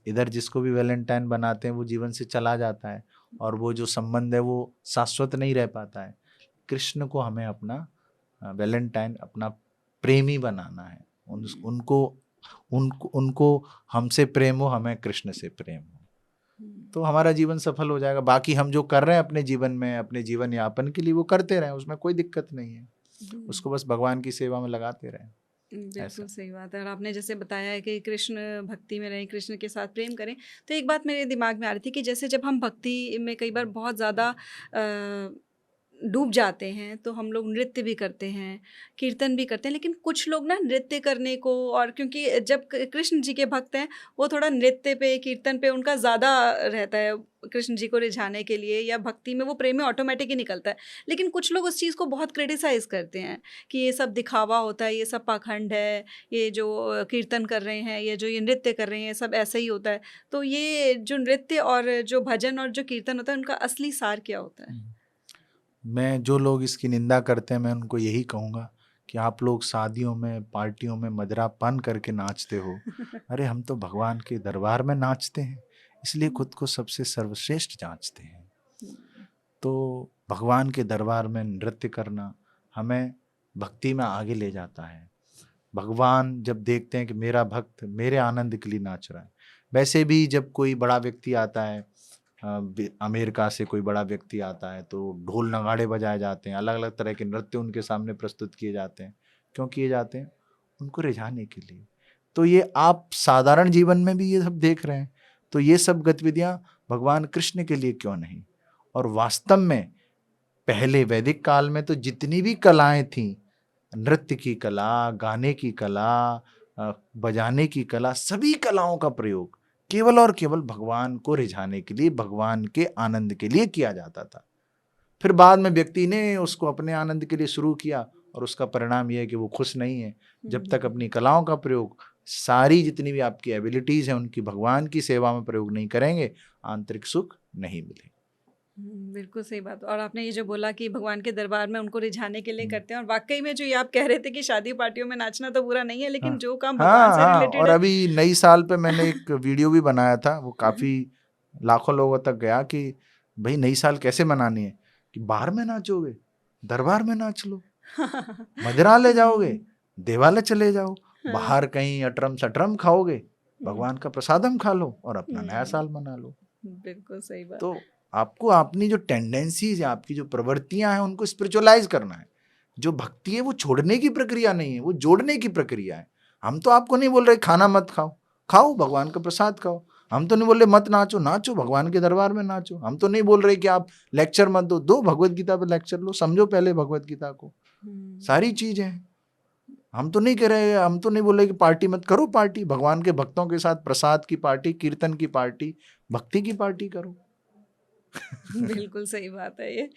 इधर जिसको भी वैलेंटाइन बनाते हैं वो जीवन से चला जाता है, और वो जो संबंध है वो शाश्वत नहीं रह पाता है। कृष्ण को हमें अपना वैलेंटाइन, अपना प्रेमी बनाना है। उनको उनको उनको हमसे प्रेम हो, हमें कृष्ण से प्रेम हो, तो हमारा जीवन सफल हो जाएगा। बाकी हम जो कर रहे हैं अपने जीवन में, अपने जीवन यापन के लिए, वो करते रहें, उसमें कोई दिक्कत नहीं है। उसको बस भगवान की सेवा में लगाते रहें। बिल्कुल सही बात है। और आपने जैसे बताया है कि कृष्ण भक्ति में रहें, कृष्ण के साथ प्रेम करें, तो एक बात मेरे दिमाग में आ रही थी कि जैसे जब हम भक्ति में कई बार बहुत ज़्यादा डूब जाते हैं तो हम लोग नृत्य भी करते हैं, कीर्तन भी करते हैं, लेकिन कुछ लोग ना नृत्य करने को, और क्योंकि जब कृष्ण जी के भक्त हैं वो थोड़ा नृत्य पे, कीर्तन पे उनका ज़्यादा रहता है, कृष्ण जी को रिझाने के लिए, या भक्ति में वो प्रेम में ऑटोमेटिक ही निकलता है। लेकिन कुछ लोग उस चीज़ को बहुत क्रिटिसाइज़ करते हैं कि ये सब दिखावा होता है, ये सब पाखंड है, ये जो कीर्तन कर रहे हैं, ये जो ये नृत्य कर रहे हैं, सब ऐसा ही होता है। तो ये जो नृत्य और जो भजन और जो कीर्तन होता है, उनका असली सार क्या होता है? मैं, जो लोग इसकी निंदा करते हैं, मैं उनको यही कहूँगा कि आप लोग शादियों में, पार्टियों में मदिरा पान करके नाचते हो। अरे हम तो भगवान के दरबार में नाचते हैं, इसलिए खुद को सबसे सर्वश्रेष्ठ जांचते हैं। तो भगवान के दरबार में नृत्य करना हमें भक्ति में आगे ले जाता है। भगवान जब देखते हैं कि मेरा भक्त मेरे आनंद के लिए नाच रहा है, वैसे भी जब कोई बड़ा व्यक्ति आता है, अमेरिका से कोई बड़ा व्यक्ति आता है, तो ढोल नगाड़े बजाए जाते हैं, अलग अलग तरह के नृत्य उनके सामने प्रस्तुत किए जाते हैं। क्यों किए जाते हैं? उनको रिझाने के लिए। तो ये आप साधारण जीवन में भी ये सब देख रहे हैं, तो ये सब गतिविधियां भगवान कृष्ण के लिए क्यों नहीं? और वास्तव में पहले वैदिक काल में तो जितनी भी कलाएं थीं, नृत्य की कला, गाने की कला, बजाने की कला, सभी कलाओं का प्रयोग केवल और केवल भगवान को रिझाने के लिए, भगवान के आनंद के लिए किया जाता था। फिर बाद में व्यक्ति ने उसको अपने आनंद के लिए शुरू किया, और उसका परिणाम यह है कि वो खुश नहीं है। जब तक अपनी कलाओं का प्रयोग, सारी जितनी भी आपकी एबिलिटीज हैं, उनकी भगवान की सेवा में प्रयोग नहीं करेंगे, आंतरिक सुख नहीं मिलेगा। बिल्कुल सही बात। और आपने ये जो बोला कि भगवान के दरबार में उनको रिझाने के लिए करते हैं, और वाकई में जो ये आप कह रहे थे कि शादी पार्टियों में नाचना तो बुरा नहीं है, लेकिन हाँ जो काम भगवान हाँ से हाँ। रिलेटेड और है। अभी नई साल पे मैंने एक वीडियो भी बनाया था, वो काफी लाखों लोगों तक गया कि भाई नई साल कैसे मनानी है, कि बाहर में नाचोगे, दरबार में नाच लो, मदिरा ले जाओगे, देवालय चले जाओ, बाहर कहीं अटरम सटरम खाओगे, भगवान का प्रसादम खा लो और अपना नया साल मना लो। बिल्कुल सही बात। तो आपको अपनी जो टेंडेंसीज है, आपकी जो प्रवृत्तियां हैं, उनको स्पिरिचुअलाइज करना है। जो भक्ति है वो छोड़ने की प्रक्रिया नहीं है, वो जोड़ने की प्रक्रिया है। हम तो आपको नहीं बोल रहे खाना मत खाओ, खाओ, भगवान का प्रसाद खाओ। हम तो नहीं बोल रहे मत नाचो, नाचो, भगवान के दरबार में नाचो। हम तो नहीं बोल रहे कि आप लेक्चर मत दो, दो भगवत गीता पे लेक्चर लो, समझो पहले भगवत गीता को। सारी चीजें हैं। हम तो नहीं कह रहे, हम तो नहीं बोल रहे कि पार्टी मत करो, पार्टी भगवान के भक्तों के साथ प्रसाद की पार्टी, कीर्तन की पार्टी, भक्ति की पार्टी करो। बिल्कुल सही बात है ये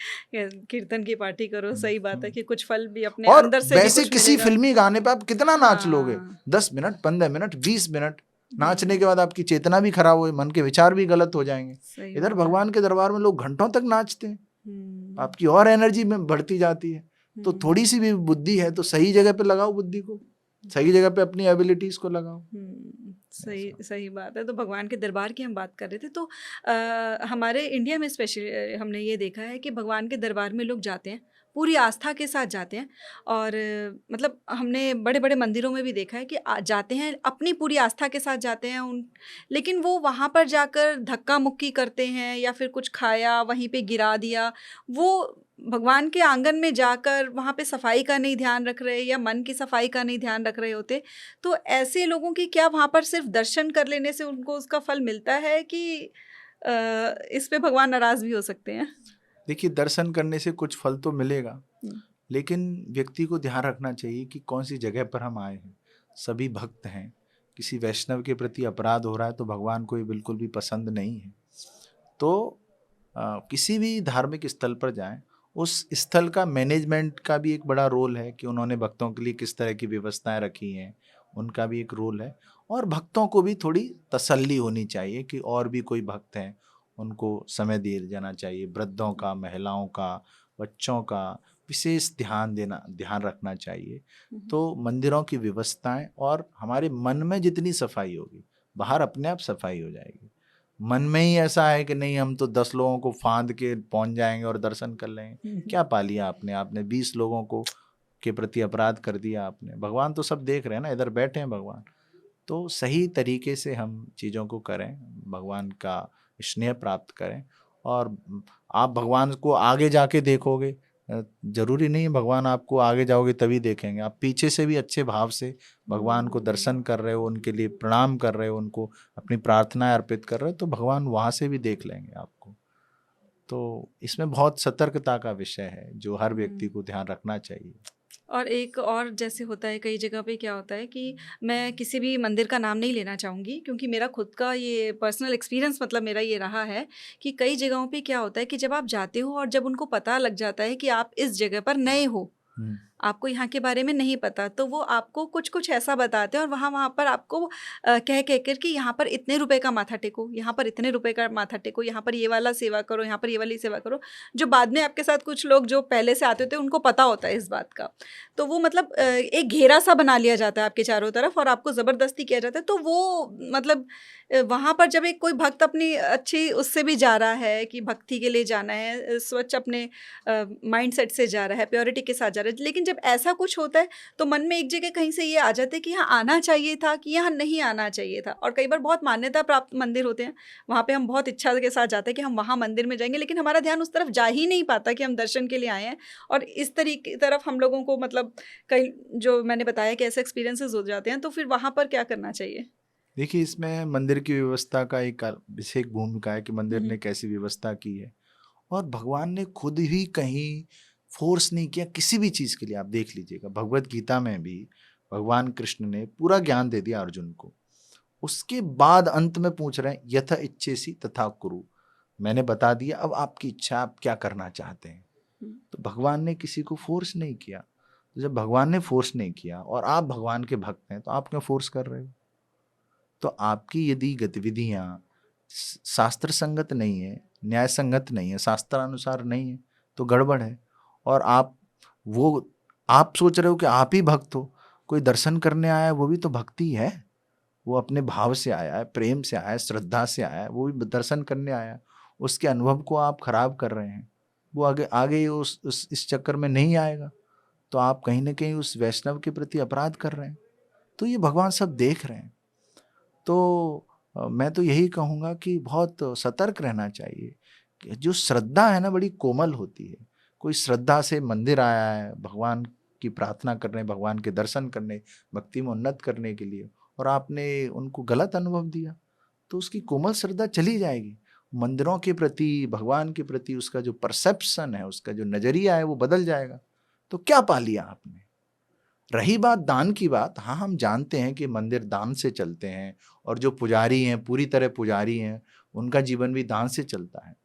कीर्तन की पार्टी करो, सही बात है कि कुछ फल भी अपने और अंदर से भी वैसे कुछ किसी मिलेगा। फिल्मी गाने पे आप कितना नाच लोगे? हाँ। 10 मिनट, 15 मिनट, 20 मिनट नाचने के बाद आपकी चेतना भी खराब हो, मन के विचार भी गलत हो जाएंगे। सही इधर बात है। भगवान के दरबार में लोग घंटों तक नाचते हैं, आपकी और एनर्जी में बढ़ती जाती है। तो थोड़ी सी भी बुद्धि है तो सही जगह पे लगाओ बुद्धि को, सही जगह पे अपनी एबिलिटीज को लगाओ। सही सही बात है। तो भगवान के दरबार की हम बात कर रहे थे, तो हमारे इंडिया में स्पेशली हमने ये देखा है कि भगवान के दरबार में लोग जाते हैं, पूरी आस्था के साथ जाते हैं। और मतलब हमने बड़े बड़े मंदिरों में भी देखा है कि जाते हैं, अपनी पूरी आस्था के साथ जाते हैं लेकिन वो वहाँ पर जाकर धक्का मुक्की करते हैं, या फिर कुछ खाया वहीं पे गिरा दिया। वो भगवान के आंगन में जाकर वहाँ पे सफाई का नहीं ध्यान रख रहे, या मन की सफाई का नहीं ध्यान रख रहे होते। तो ऐसे लोगों की क्या वहाँ पर सिर्फ दर्शन कर लेने से उनको उसका फल मिलता है, कि इस पे भगवान नाराज भी हो सकते हैं? देखिए, दर्शन करने से कुछ फल तो मिलेगा, लेकिन व्यक्ति को ध्यान रखना चाहिए कि कौन सी जगह पर हम आए हैं। सभी भक्त हैं, किसी वैष्णव के प्रति अपराध हो रहा है तो भगवान को ये बिल्कुल भी पसंद नहीं है। तो किसी भी धार्मिक स्थल पर जाएं, उस स्थल का मैनेजमेंट का भी एक बड़ा रोल है कि उन्होंने भक्तों के लिए किस तरह की व्यवस्थाएं रखी हैं, उनका भी एक रोल है। और भक्तों को भी थोड़ी तसल्ली होनी चाहिए कि और भी कोई भक्त हैं, उनको समय दिया जाना चाहिए। वृद्धों का, महिलाओं का, बच्चों का विशेष ध्यान रखना चाहिए। तो मंदिरों की व्यवस्थाएं, और हमारे मन में जितनी सफाई होगी, बाहर अपने आप सफाई हो जाएगी। मन में ही ऐसा है कि नहीं हम तो 10 लोगों को फांद के पहुंच जाएंगे और दर्शन कर लेंगे। क्या पा लिया आपने? आपने 20 लोगों को के प्रति अपराध कर दिया आपने। भगवान तो सब देख रहे हैं ना, इधर बैठे हैं भगवान। तो सही तरीके से हम चीज़ों को करें, भगवान का स्नेह प्राप्त करें। और आप भगवान को आगे जाके देखोगे, जरूरी नहीं है भगवान आपको आगे जाओगे तभी देखेंगे। आप पीछे से भी अच्छे भाव से भगवान को दर्शन कर रहे हो, उनके लिए प्रणाम कर रहे हो, उनको अपनी प्रार्थनाएं अर्पित कर रहे हो, तो भगवान वहाँ से भी देख लेंगे आपको। तो इसमें बहुत सतर्कता का विषय है जो हर व्यक्ति को ध्यान रखना चाहिए। और एक और जैसे होता है कई जगह पे क्या होता है कि मैं किसी भी मंदिर का नाम नहीं लेना चाहूँगी, क्योंकि मेरा खुद का ये पर्सनल एक्सपीरियंस मतलब मेरा ये रहा है कि कई जगहों पे क्या होता है कि जब आप जाते हो और जब उनको पता लग जाता है कि आप इस जगह पर नए हो, हम्म, आपको यहाँ के बारे में नहीं पता, तो वो आपको कुछ-कुछ ऐसा बताते हैं और वहाँ पर आपको कह कर कि यहाँ पर इतने रुपए का माथा टेको, यहाँ पर इतने रुपए का माथा टेको, यहाँ पर ये वाला सेवा करो, यहाँ पर ये वाली सेवा करो। जो बाद में आपके साथ कुछ लोग जो पहले से आते थे उनको पता होता है इस बात का। तो वो मतलब एक घेरा-सा बना लिया जाता है आपके चारों तरफ और आपको ज़बरदस्ती किया जाता है। तो वो मतलब वहाँ पर जब एक कोई भक्त अपनी अच्छी उससे भी जा रहा है कि भक्ति के लिए जाना है, स्वच्छ अपने माइंडसेट से जा रहा है, प्योरिटी के साथ जा रहा है। लेकिन जब ऐसा कुछ होता है तो मन में एक जगह कहीं से ये आ जाता है कि यहाँ आना चाहिए था कि यहाँ नहीं आना चाहिए था। और कई बार बहुत मान्यता प्राप्त मंदिर होते हैं, वहाँ पे हम बहुत इच्छा के साथ जाते हैं कि हम वहाँ मंदिर में जाएँगे, लेकिन हमारा ध्यान उस तरफ जा ही नहीं पाता कि हम दर्शन के लिए आए हैं। और इस तरीके तरफ हम लोगों को मतलब कई जो मैंने बताया कि ऐसे एक्सपीरियंसेस हो जाते हैं, तो फिर वहाँ पर क्या करना चाहिए? देखिए इसमें मंदिर की व्यवस्था का एक विशेष भूमिका है कि मंदिर हुँ, ने हुँ। कैसी व्यवस्था की है। और भगवान ने खुद ही कहीं फोर्स नहीं किया किसी भी चीज के लिए। आप देख लीजिएगा भगवत गीता में भी भगवान कृष्ण ने पूरा ज्ञान दे दिया अर्जुन को। उसके बाद अंत में पूछ रहे हैं यथा इच्छेसी तथा कुरु। मैंने बता दिया, अब आपकी इच्छा, आप क्या करना चाहते हैं। हुँ, तो भगवान ने किसी को फोर्स नहीं किया। तो जब भगवान ने फोर्स नहीं किया और आप भगवान के भक्त हैं तो आप क्यों फोर्स कर रहे हो? तो आपकी यदि गतिविधियां शास्त्र संगत नहीं है, न्याय संगत नहीं है, शास्त्रानुसार नहीं है, तो गड़बड़ है। और वो आप सोच रहे हो कि आप ही भक्त हो। कोई दर्शन करने आया है वो भी तो भक्ति है। वो अपने भाव से आया है, प्रेम से आया है, श्रद्धा से आया है, वो भी दर्शन करने आया है। उसके अनुभव को आप खराब कर रहे हैं। वो आगे आगे उस इस चक्कर में नहीं आएगा। तो आप कहीं ना कहीं उस वैष्णव के प्रति अपराध कर रहे हैं। तो ये भगवान सब देख रहे हैं। तो मैं तो यही कहूँगा कि बहुत सतर्क रहना चाहिए। कि जो श्रद्धा है ना बड़ी कोमल होती है। कोई श्रद्धा से मंदिर आया है भगवान की प्रार्थना करने, भगवान के दर्शन करने, भक्ति में उन्नत करने के लिए, और आपने उनको गलत अनुभव दिया, तो उसकी कोमल श्रद्धा चली जाएगी। मंदिरों के प्रति, भगवान के प्रति उसका जो परसेप्शन है, उसका जो नजरिया है वो बदल जाएगा। तो क्या पा लिया आपने? रही बात दान की बात, हाँ हम जानते हैं कि मंदिर दान से चलते हैं और जो पुजारी हैं पूरी तरह पुजारी हैं, उनका जीवन भी दान से चलता है।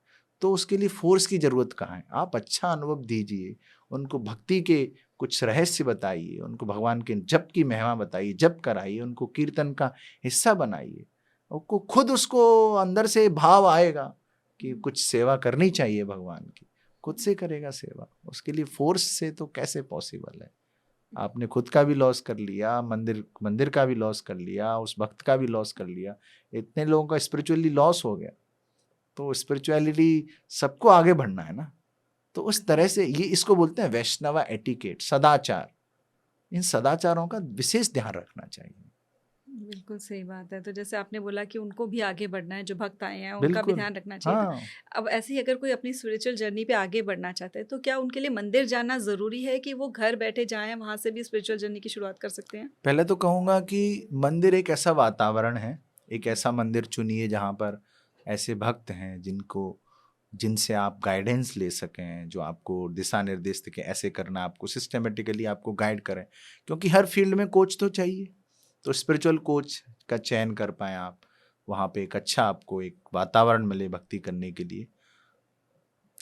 तो उसके लिए फोर्स की जरूरत कहाँ है? आप अच्छा अनुभव दीजिए, उनको भक्ति के कुछ रहस्य बताइए, उनको भगवान के जप की महिमा बताइए, जप कराइए, उनको कीर्तन का हिस्सा बनाइए। उसको खुद उसको अंदर से भाव आएगा कि कुछ सेवा करनी चाहिए भगवान की, खुद से करेगा सेवा। उसके लिए फोर्स से तो कैसे पॉसिबल है? आपने खुद का भी लॉस कर लिया, मंदिर मंदिर का भी लॉस कर लिया, उस भक्त का भी लॉस कर लिया। इतने लोगों का स्पिरिचुअली लॉस हो गया। तो स्पिरिचुअलिटी सबको आगे बढ़ना है ना। तो उस तरह से ये इसको बोलते हैं वैष्णवा एटिकेट, सदाचार। इन सदाचारों का विशेष ध्यान रखना चाहिए। बिल्कुल सही बात है। तो जैसे आपने बोला कि उनको भी आगे बढ़ना है, जो भक्त आए हैं, उनका भी बिल्कुल। ध्यान रखना चाहिए था। हाँ, अब ऐसे ही अगर कोई अपनी स्पिरिचुअल जर्नी पे आगे बढ़ना चाहता है, तो क्या उनके लिए मंदिर जाना ज़रूरी है कि वो घर बैठे जाएँ, वहाँ से भी स्पिरिचुअल जर्नी की शुरुआत कर सकते हैं? पहले तो कहूँगा कि मंदिर एक ऐसा वातावरण है, एक ऐसा मंदिर चुनिए जहाँ पर ऐसे भक्त हैं जिनसे आप गाइडेंस ले सकें, जो आपको दिशा निर्देश दें कि ऐसे करना, आपको सिस्टमेटिकली आपको गाइड करें। क्योंकि हर फील्ड में कोच तो चाहिए। तो स्पिरिचुअल कोच का चयन कर पाएँ आप, वहाँ पे एक अच्छा आपको एक वातावरण मिले भक्ति करने के लिए।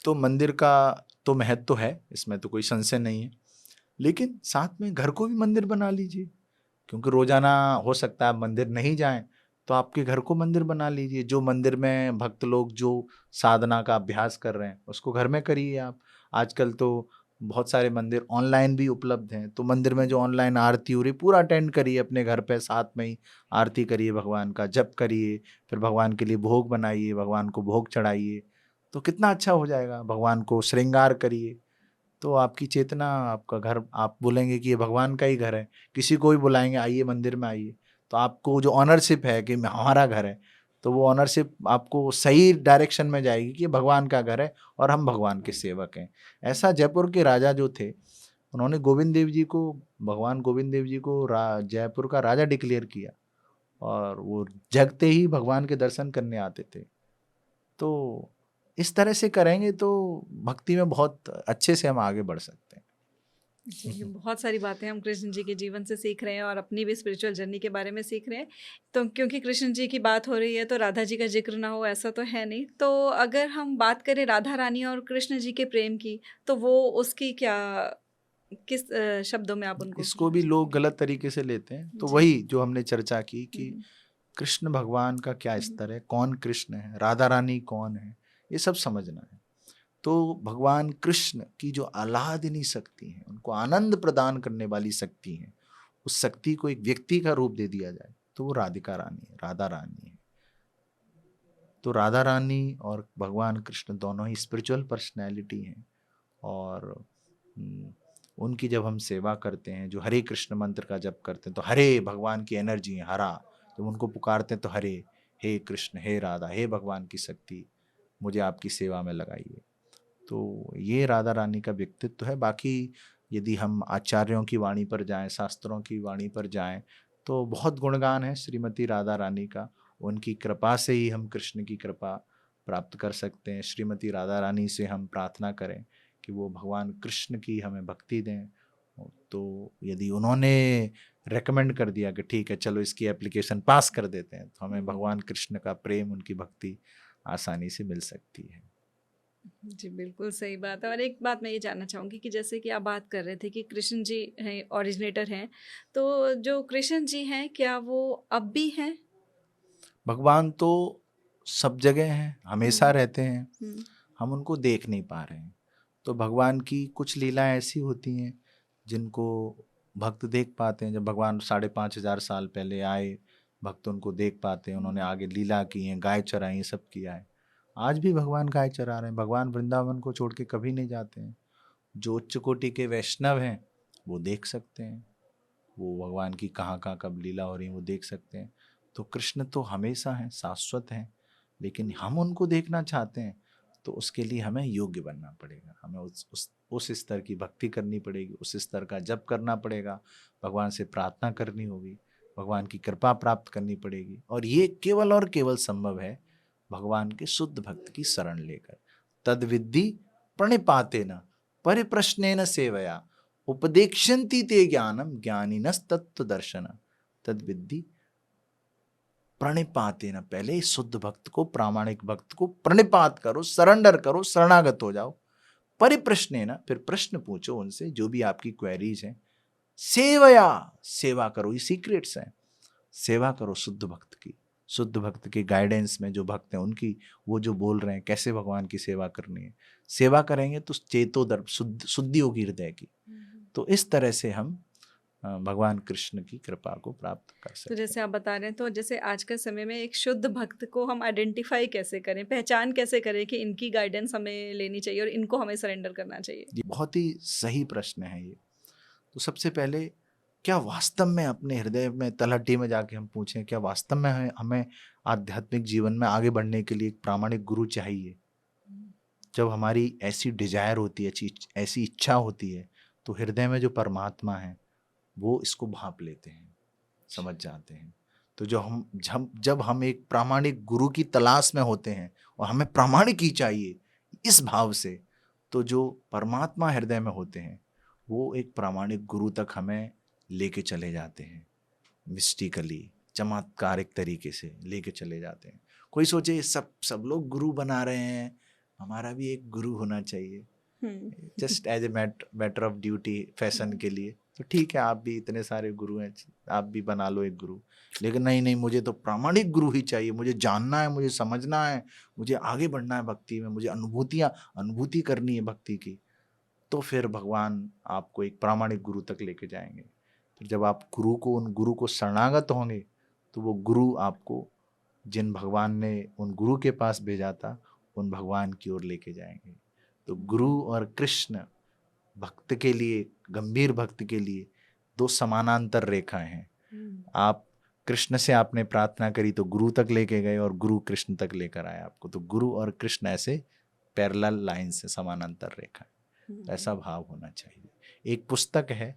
तो मंदिर का तो महत्व है, इसमें तो कोई संशय नहीं है। लेकिन साथ में घर को भी मंदिर बना लीजिए। क्योंकि रोजाना हो सकता है आप मंदिर नहीं जाएं, तो आपके घर को मंदिर बना लीजिए। जो मंदिर में भक्त लोग जो साधना का अभ्यास कर रहे हैं उसको घर में करिए आप। आजकल तो बहुत सारे मंदिर ऑनलाइन भी उपलब्ध हैं, तो मंदिर में जो ऑनलाइन आरती हो रही पूरा अटेंड करिए, अपने घर पे साथ में ही आरती करिए, भगवान का जप करिए, फिर भगवान के लिए भोग बनाइए, भगवान को भोग चढ़ाइए, तो कितना अच्छा हो जाएगा। भगवान को श्रृंगार करिए, तो आपकी चेतना, आपका घर, आप बोलेंगे कि ये भगवान का ही घर है। किसी को भी बुलाएंगे, आइए मंदिर में आइए, तो आपको जो ऑनरशिप है कि हमारा घर है, तो वो ऑनरशिप आपको सही डायरेक्शन में जाएगी कि ये भगवान का घर है और हम भगवान के सेवक हैं। ऐसा जयपुर के राजा जो थे, उन्होंने गोविंद देव जी को, भगवान गोविंद देव जी को जयपुर का राजा डिक्लेयर किया, और वो जगते ही भगवान के दर्शन करने आते थे। तो इस तरह से करेंगे तो भक्ति में बहुत अच्छे से हम आगे बढ़ सकते हैं। जी, बहुत सारी बातें हम कृष्ण जी के जीवन से सीख रहे हैं और अपनी भी स्पिरिचुअल जर्नी के बारे में सीख रहे हैं। तो क्योंकि कृष्ण जी की बात हो रही है तो राधा जी का जिक्र ना हो ऐसा तो है नहीं। तो अगर हम बात करें राधा रानी और कृष्ण जी के प्रेम की, तो वो उसकी क्या, किस शब्दों में आप उनको इसको कहना भी लोग चाहेंगे? गलत तरीके से लेते हैं, तो जी। वही जो हमने चर्चा की कि हम्म, कृष्ण भगवान का क्या हम्म, स्तर है, कौन कृष्ण है, राधा रानी कौन है, ये सब समझना है। तो भगवान कृष्ण की जो आह्लादिनी शक्ति है, उनको आनंद प्रदान करने वाली शक्ति है, उस शक्ति को एक व्यक्ति का रूप दे दिया जाए तो वो राधिका रानी है, राधा रानी है। तो राधा रानी और भगवान कृष्ण दोनों ही स्पिरिचुअल पर्सनैलिटी हैं, और हम्म, उनकी जब हम सेवा करते हैं, जो हरे कृष्ण मंत्र का जप करते हैं, तो हरे भगवान की एनर्जी है, हरा, जब उनको पुकारते हैं तो हरे, हे कृष्ण, हे राधा, हे भगवान की शक्ति, मुझे आपकी सेवा में लगाइए। तो ये राधा रानी का व्यक्तित्व है। बाकी यदि हम आचार्यों की वाणी पर जाएं, शास्त्रों की वाणी पर जाएं, तो बहुत गुणगान है श्रीमती राधा रानी का। उनकी कृपा से ही हम कृष्ण की कृपा प्राप्त कर सकते हैं। श्रीमती राधा रानी से हम प्रार्थना करें कि वो भगवान कृष्ण की हमें भक्ति दें। तो यदि उन्होंने रेकमेंड कर दिया कि ठीक है चलो इसकी एप्लीकेशन पास कर देते हैं, तो हमें भगवान कृष्ण का प्रेम, उनकी भक्ति आसानी से मिल सकती है। जी, बिल्कुल सही बात है। और एक बात मैं ये जानना चाहूँगी कि जैसे कि आप बात कर रहे थे कि कृष्ण जी हैं, ओरिजिनेटर हैं, तो जो कृष्ण जी हैं, क्या वो अब भी हैं? भगवान तो सब जगह हैं, हमेशा हुँ, रहते हैं, हुँ, हम उनको देख नहीं पा रहे हैं। तो भगवान की कुछ लीलाएं ऐसी होती हैं जिनको भक्त देख पाते हैं। जब भगवान 5,500 साल पहले आए, भक्त उनको देख पाते हैं, उन्होंने हुँ, आगे लीला की हैं, गाय चराई, ये सब किया है। आज भी भगवान गाय चरा रहे हैं, भगवान वृंदावन को छोड़ के कभी नहीं जाते हैं। जो उच्च कोटि के वैष्णव हैं वो देख सकते हैं, वो भगवान की कहाँ कहाँ कब लीला हो रही है वो देख सकते हैं। तो कृष्ण तो हमेशा हैं, शाश्वत हैं, लेकिन हम उनको देखना चाहते हैं तो उसके लिए हमें योग्य बनना पड़ेगा, हमें उस स्तर की भक्ति करनी पड़ेगी, उस स्तर का जप करना पड़ेगा, भगवान से प्रार्थना करनी होगी, भगवान की कृपा प्राप्त करनी पड़ेगी। और ये केवल और केवल संभव है भगवान के शुद्ध भक्त की शरण लेकर। तद विद्धि प्रणिपातेन परिप्रश्नेन सेवया उपदेक्षन्ति ते ज्ञानम ज्ञानिनस्तत्व दर्शन। तद विद्धि प्रणिपातेन, पहले इस शुद्ध भक्त को, प्रामाणिक भक्त को प्रणिपात करो, सरेंडर करो, शरणागत हो जाओ। परिप्रश्नेन, फिर प्रश्न पूछो उनसे जो भी आपकी क्वेरीज हैं। सेवया, सेवा करो, ये सीक्रेट्स हैं। सेवा करो शुद्ध भक्त की, शुद्ध भक्त के गाइडेंस में जो भक्त हैं उनकी, वो जो बोल रहे हैं कैसे भगवान की सेवा करनी है, सेवा करेंगे तो चेतो दर्प शुद्धि होगी हृदय की। हुँ। तो इस तरह से हम भगवान कृष्ण की कृपा को प्राप्त कर तो सकते जैसे हैं। आप बता रहे हैं, तो जैसे आज के समय में एक शुद्ध भक्त को हम आइडेंटिफ़ाई कैसे करें? पहचान कैसे करें कि इनकी गाइडेंस हमें लेनी चाहिए और इनको हमें सरेंडर करना चाहिए? ये बहुत ही सही प्रश्न है ये। तो सबसे पहले, क्या वास्तव में अपने हृदय में तलहटी में जाके हम पूछें, क्या वास्तव में हमें आध्यात्मिक जीवन में आगे बढ़ने के लिए एक प्रामाणिक गुरु चाहिए? हुँ, जब हमारी ऐसी डिजायर होती है, ऐसी इच्छा होती है, तो हृदय में जो परमात्मा है वो इसको भांप लेते हैं, समझ जाते हैं। तो जब हम एक प्रामाणिक गुरु की तलाश में होते हैं और हमें प्रामाणिक ही चाहिए इस भाव से, तो जो परमात्मा हृदय में होते हैं वो एक प्रामाणिक गुरु तक हमें लेके चले जाते हैं, मिस्टिकली, चमत्कारिक तरीके से लेके चले जाते हैं। कोई सोचे सब लोग गुरु बना रहे हैं, हमारा भी एक गुरु होना चाहिए, हुँ, just as a matter of duty, fashion हुँ, के लिए। तो ठीक है, आप भी इतने सारे गुरु हैं, आप भी बना लो एक गुरु। लेकिन नहीं नहीं, मुझे तो प्रामाणिक गुरु ही चाहिए, मुझे जानना है, मुझे समझना है, मुझे आगे बढ़ना है भक्ति में, मुझे अनुभूति करनी है भक्ति की। तो फिर भगवान आपको एक प्रामाणिक गुरु तक लेके जाएंगे। तो जब आप उन गुरु को शरणागत होंगे तो वो गुरु आपको जिन भगवान ने उन गुरु के पास भेजा था उन भगवान की ओर लेके जाएंगे। तो गुरु और कृष्ण भक्त के लिए, गंभीर भक्त के लिए दो समानांतर रेखाएं हैं। आप कृष्ण से आपने प्रार्थना करी तो गुरु तक लेके गए और गुरु कृष्ण तक लेकर आए आपको। तो गुरु और कृष्ण ऐसे पैरेलल लाइन से, समानांतर रेखा, ऐसा भाव होना चाहिए। एक पुस्तक है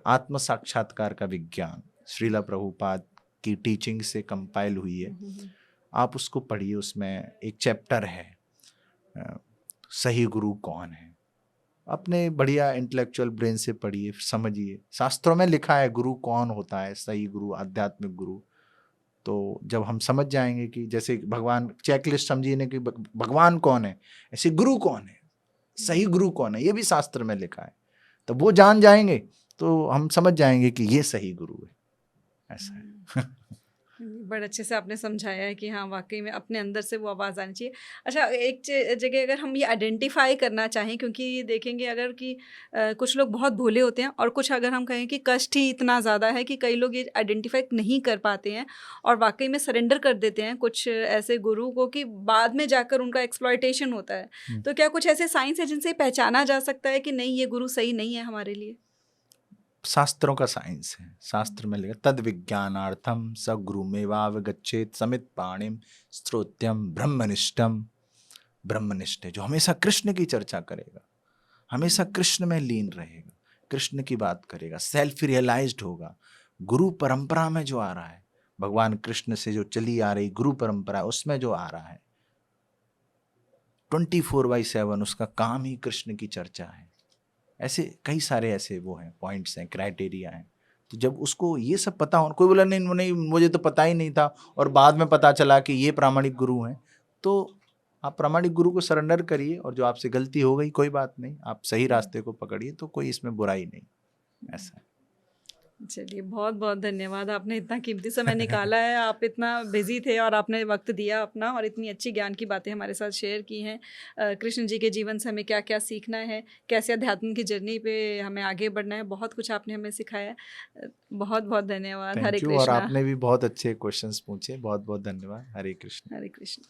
आत्म साक्षात्कार का विज्ञान, श्रीला प्रभुपाद की टीचिंग से कंपाइल हुई है। आप उसको पढ़िए, उसमें एक चैप्टर है सही गुरु कौन है। अपने बढ़िया इंटेलेक्चुअल ब्रेन से पढ़िए, समझिए। शास्त्रों में लिखा है गुरु कौन होता है, सही गुरु, आध्यात्मिक गुरु। तो जब हम समझ जाएंगे कि जैसे भगवान, चेकलिस्ट समझिए ना कि भगवान कौन है, ऐसे गुरु कौन है, सही गुरु कौन है, ये भी शास्त्र में लिखा है। तो वो जान जाएंगे तो हम समझ जाएंगे कि ये सही गुरु है। ऐसा है। बड़े अच्छे से आपने समझाया है कि हाँ, वाकई में अपने अंदर से वो आवाज़ आनी चाहिए। अच्छा, एक जगह अगर हम ये आइडेंटिफ़ाई करना चाहें, क्योंकि देखेंगे अगर कि कुछ लोग बहुत भोले होते हैं और कुछ अगर हम कहें कि कष्ट ही इतना ज़्यादा है कि कई लोग ये आइडेंटिफ़ाई नहीं कर पाते हैं और वाकई में सरेंडर कर देते हैं कुछ ऐसे गुरु को कि बाद में जाकर उनका एक्सप्लॉयटेशन होता है। तो क्या कुछ ऐसे साइंस है जिनसे पहचाना जा सकता है कि नहीं, ये गुरु सही नहीं है हमारे लिए? शास्त्रों का साइंस है। शास्त्र में लिखा तद विज्ञानार्थम स गुरुमेवावगच्छेत समित पाणिम श्रोत्यम ब्रह्मनिष्ठम। ब्रह्मनिष्ठ है जो हमेशा कृष्ण की चर्चा करेगा, हमेशा कृष्ण में लीन रहेगा, कृष्ण की बात करेगा, सेल्फ रियलाइज्ड होगा। गुरु परंपरा में जो आ रहा है, भगवान कृष्ण से जो चली आ रही गुरु परंपरा, उसमें जो आ रहा है 24/7 उसका काम ही कृष्ण की चर्चा है। ऐसे कई सारे ऐसे वो हैं, पॉइंट्स हैं, क्राइटेरिया हैं। तो जब उसको ये सब पता हो, कोई बोला नहीं मुझे तो पता ही नहीं था और बाद में पता चला कि ये प्रामाणिक गुरु हैं, तो आप प्रामाणिक गुरु को सरेंडर करिए और जो आपसे गलती हो गई कोई बात नहीं, आप सही रास्ते को पकड़िए, तो कोई इसमें बुराई नहीं। ऐसा है। चलिए, बहुत बहुत धन्यवाद, आपने इतना कीमती समय निकाला है। आप इतना बिजी थे और आपने वक्त दिया अपना और इतनी अच्छी ज्ञान की बातें हमारे साथ शेयर की हैं। कृष्ण जी के जीवन से हमें क्या क्या सीखना है, कैसे अध्यात्म की जर्नी पे हमें आगे बढ़ना है, बहुत कुछ आपने हमें सिखाया। बहुत बहुत धन्यवाद। हरे थैंक यू। और कृष्णा। आपने भी बहुत अच्छे क्वेश्चंस पूछे, बहुत बहुत धन्यवाद। हरे कृष्ण। हरे कृष्ण।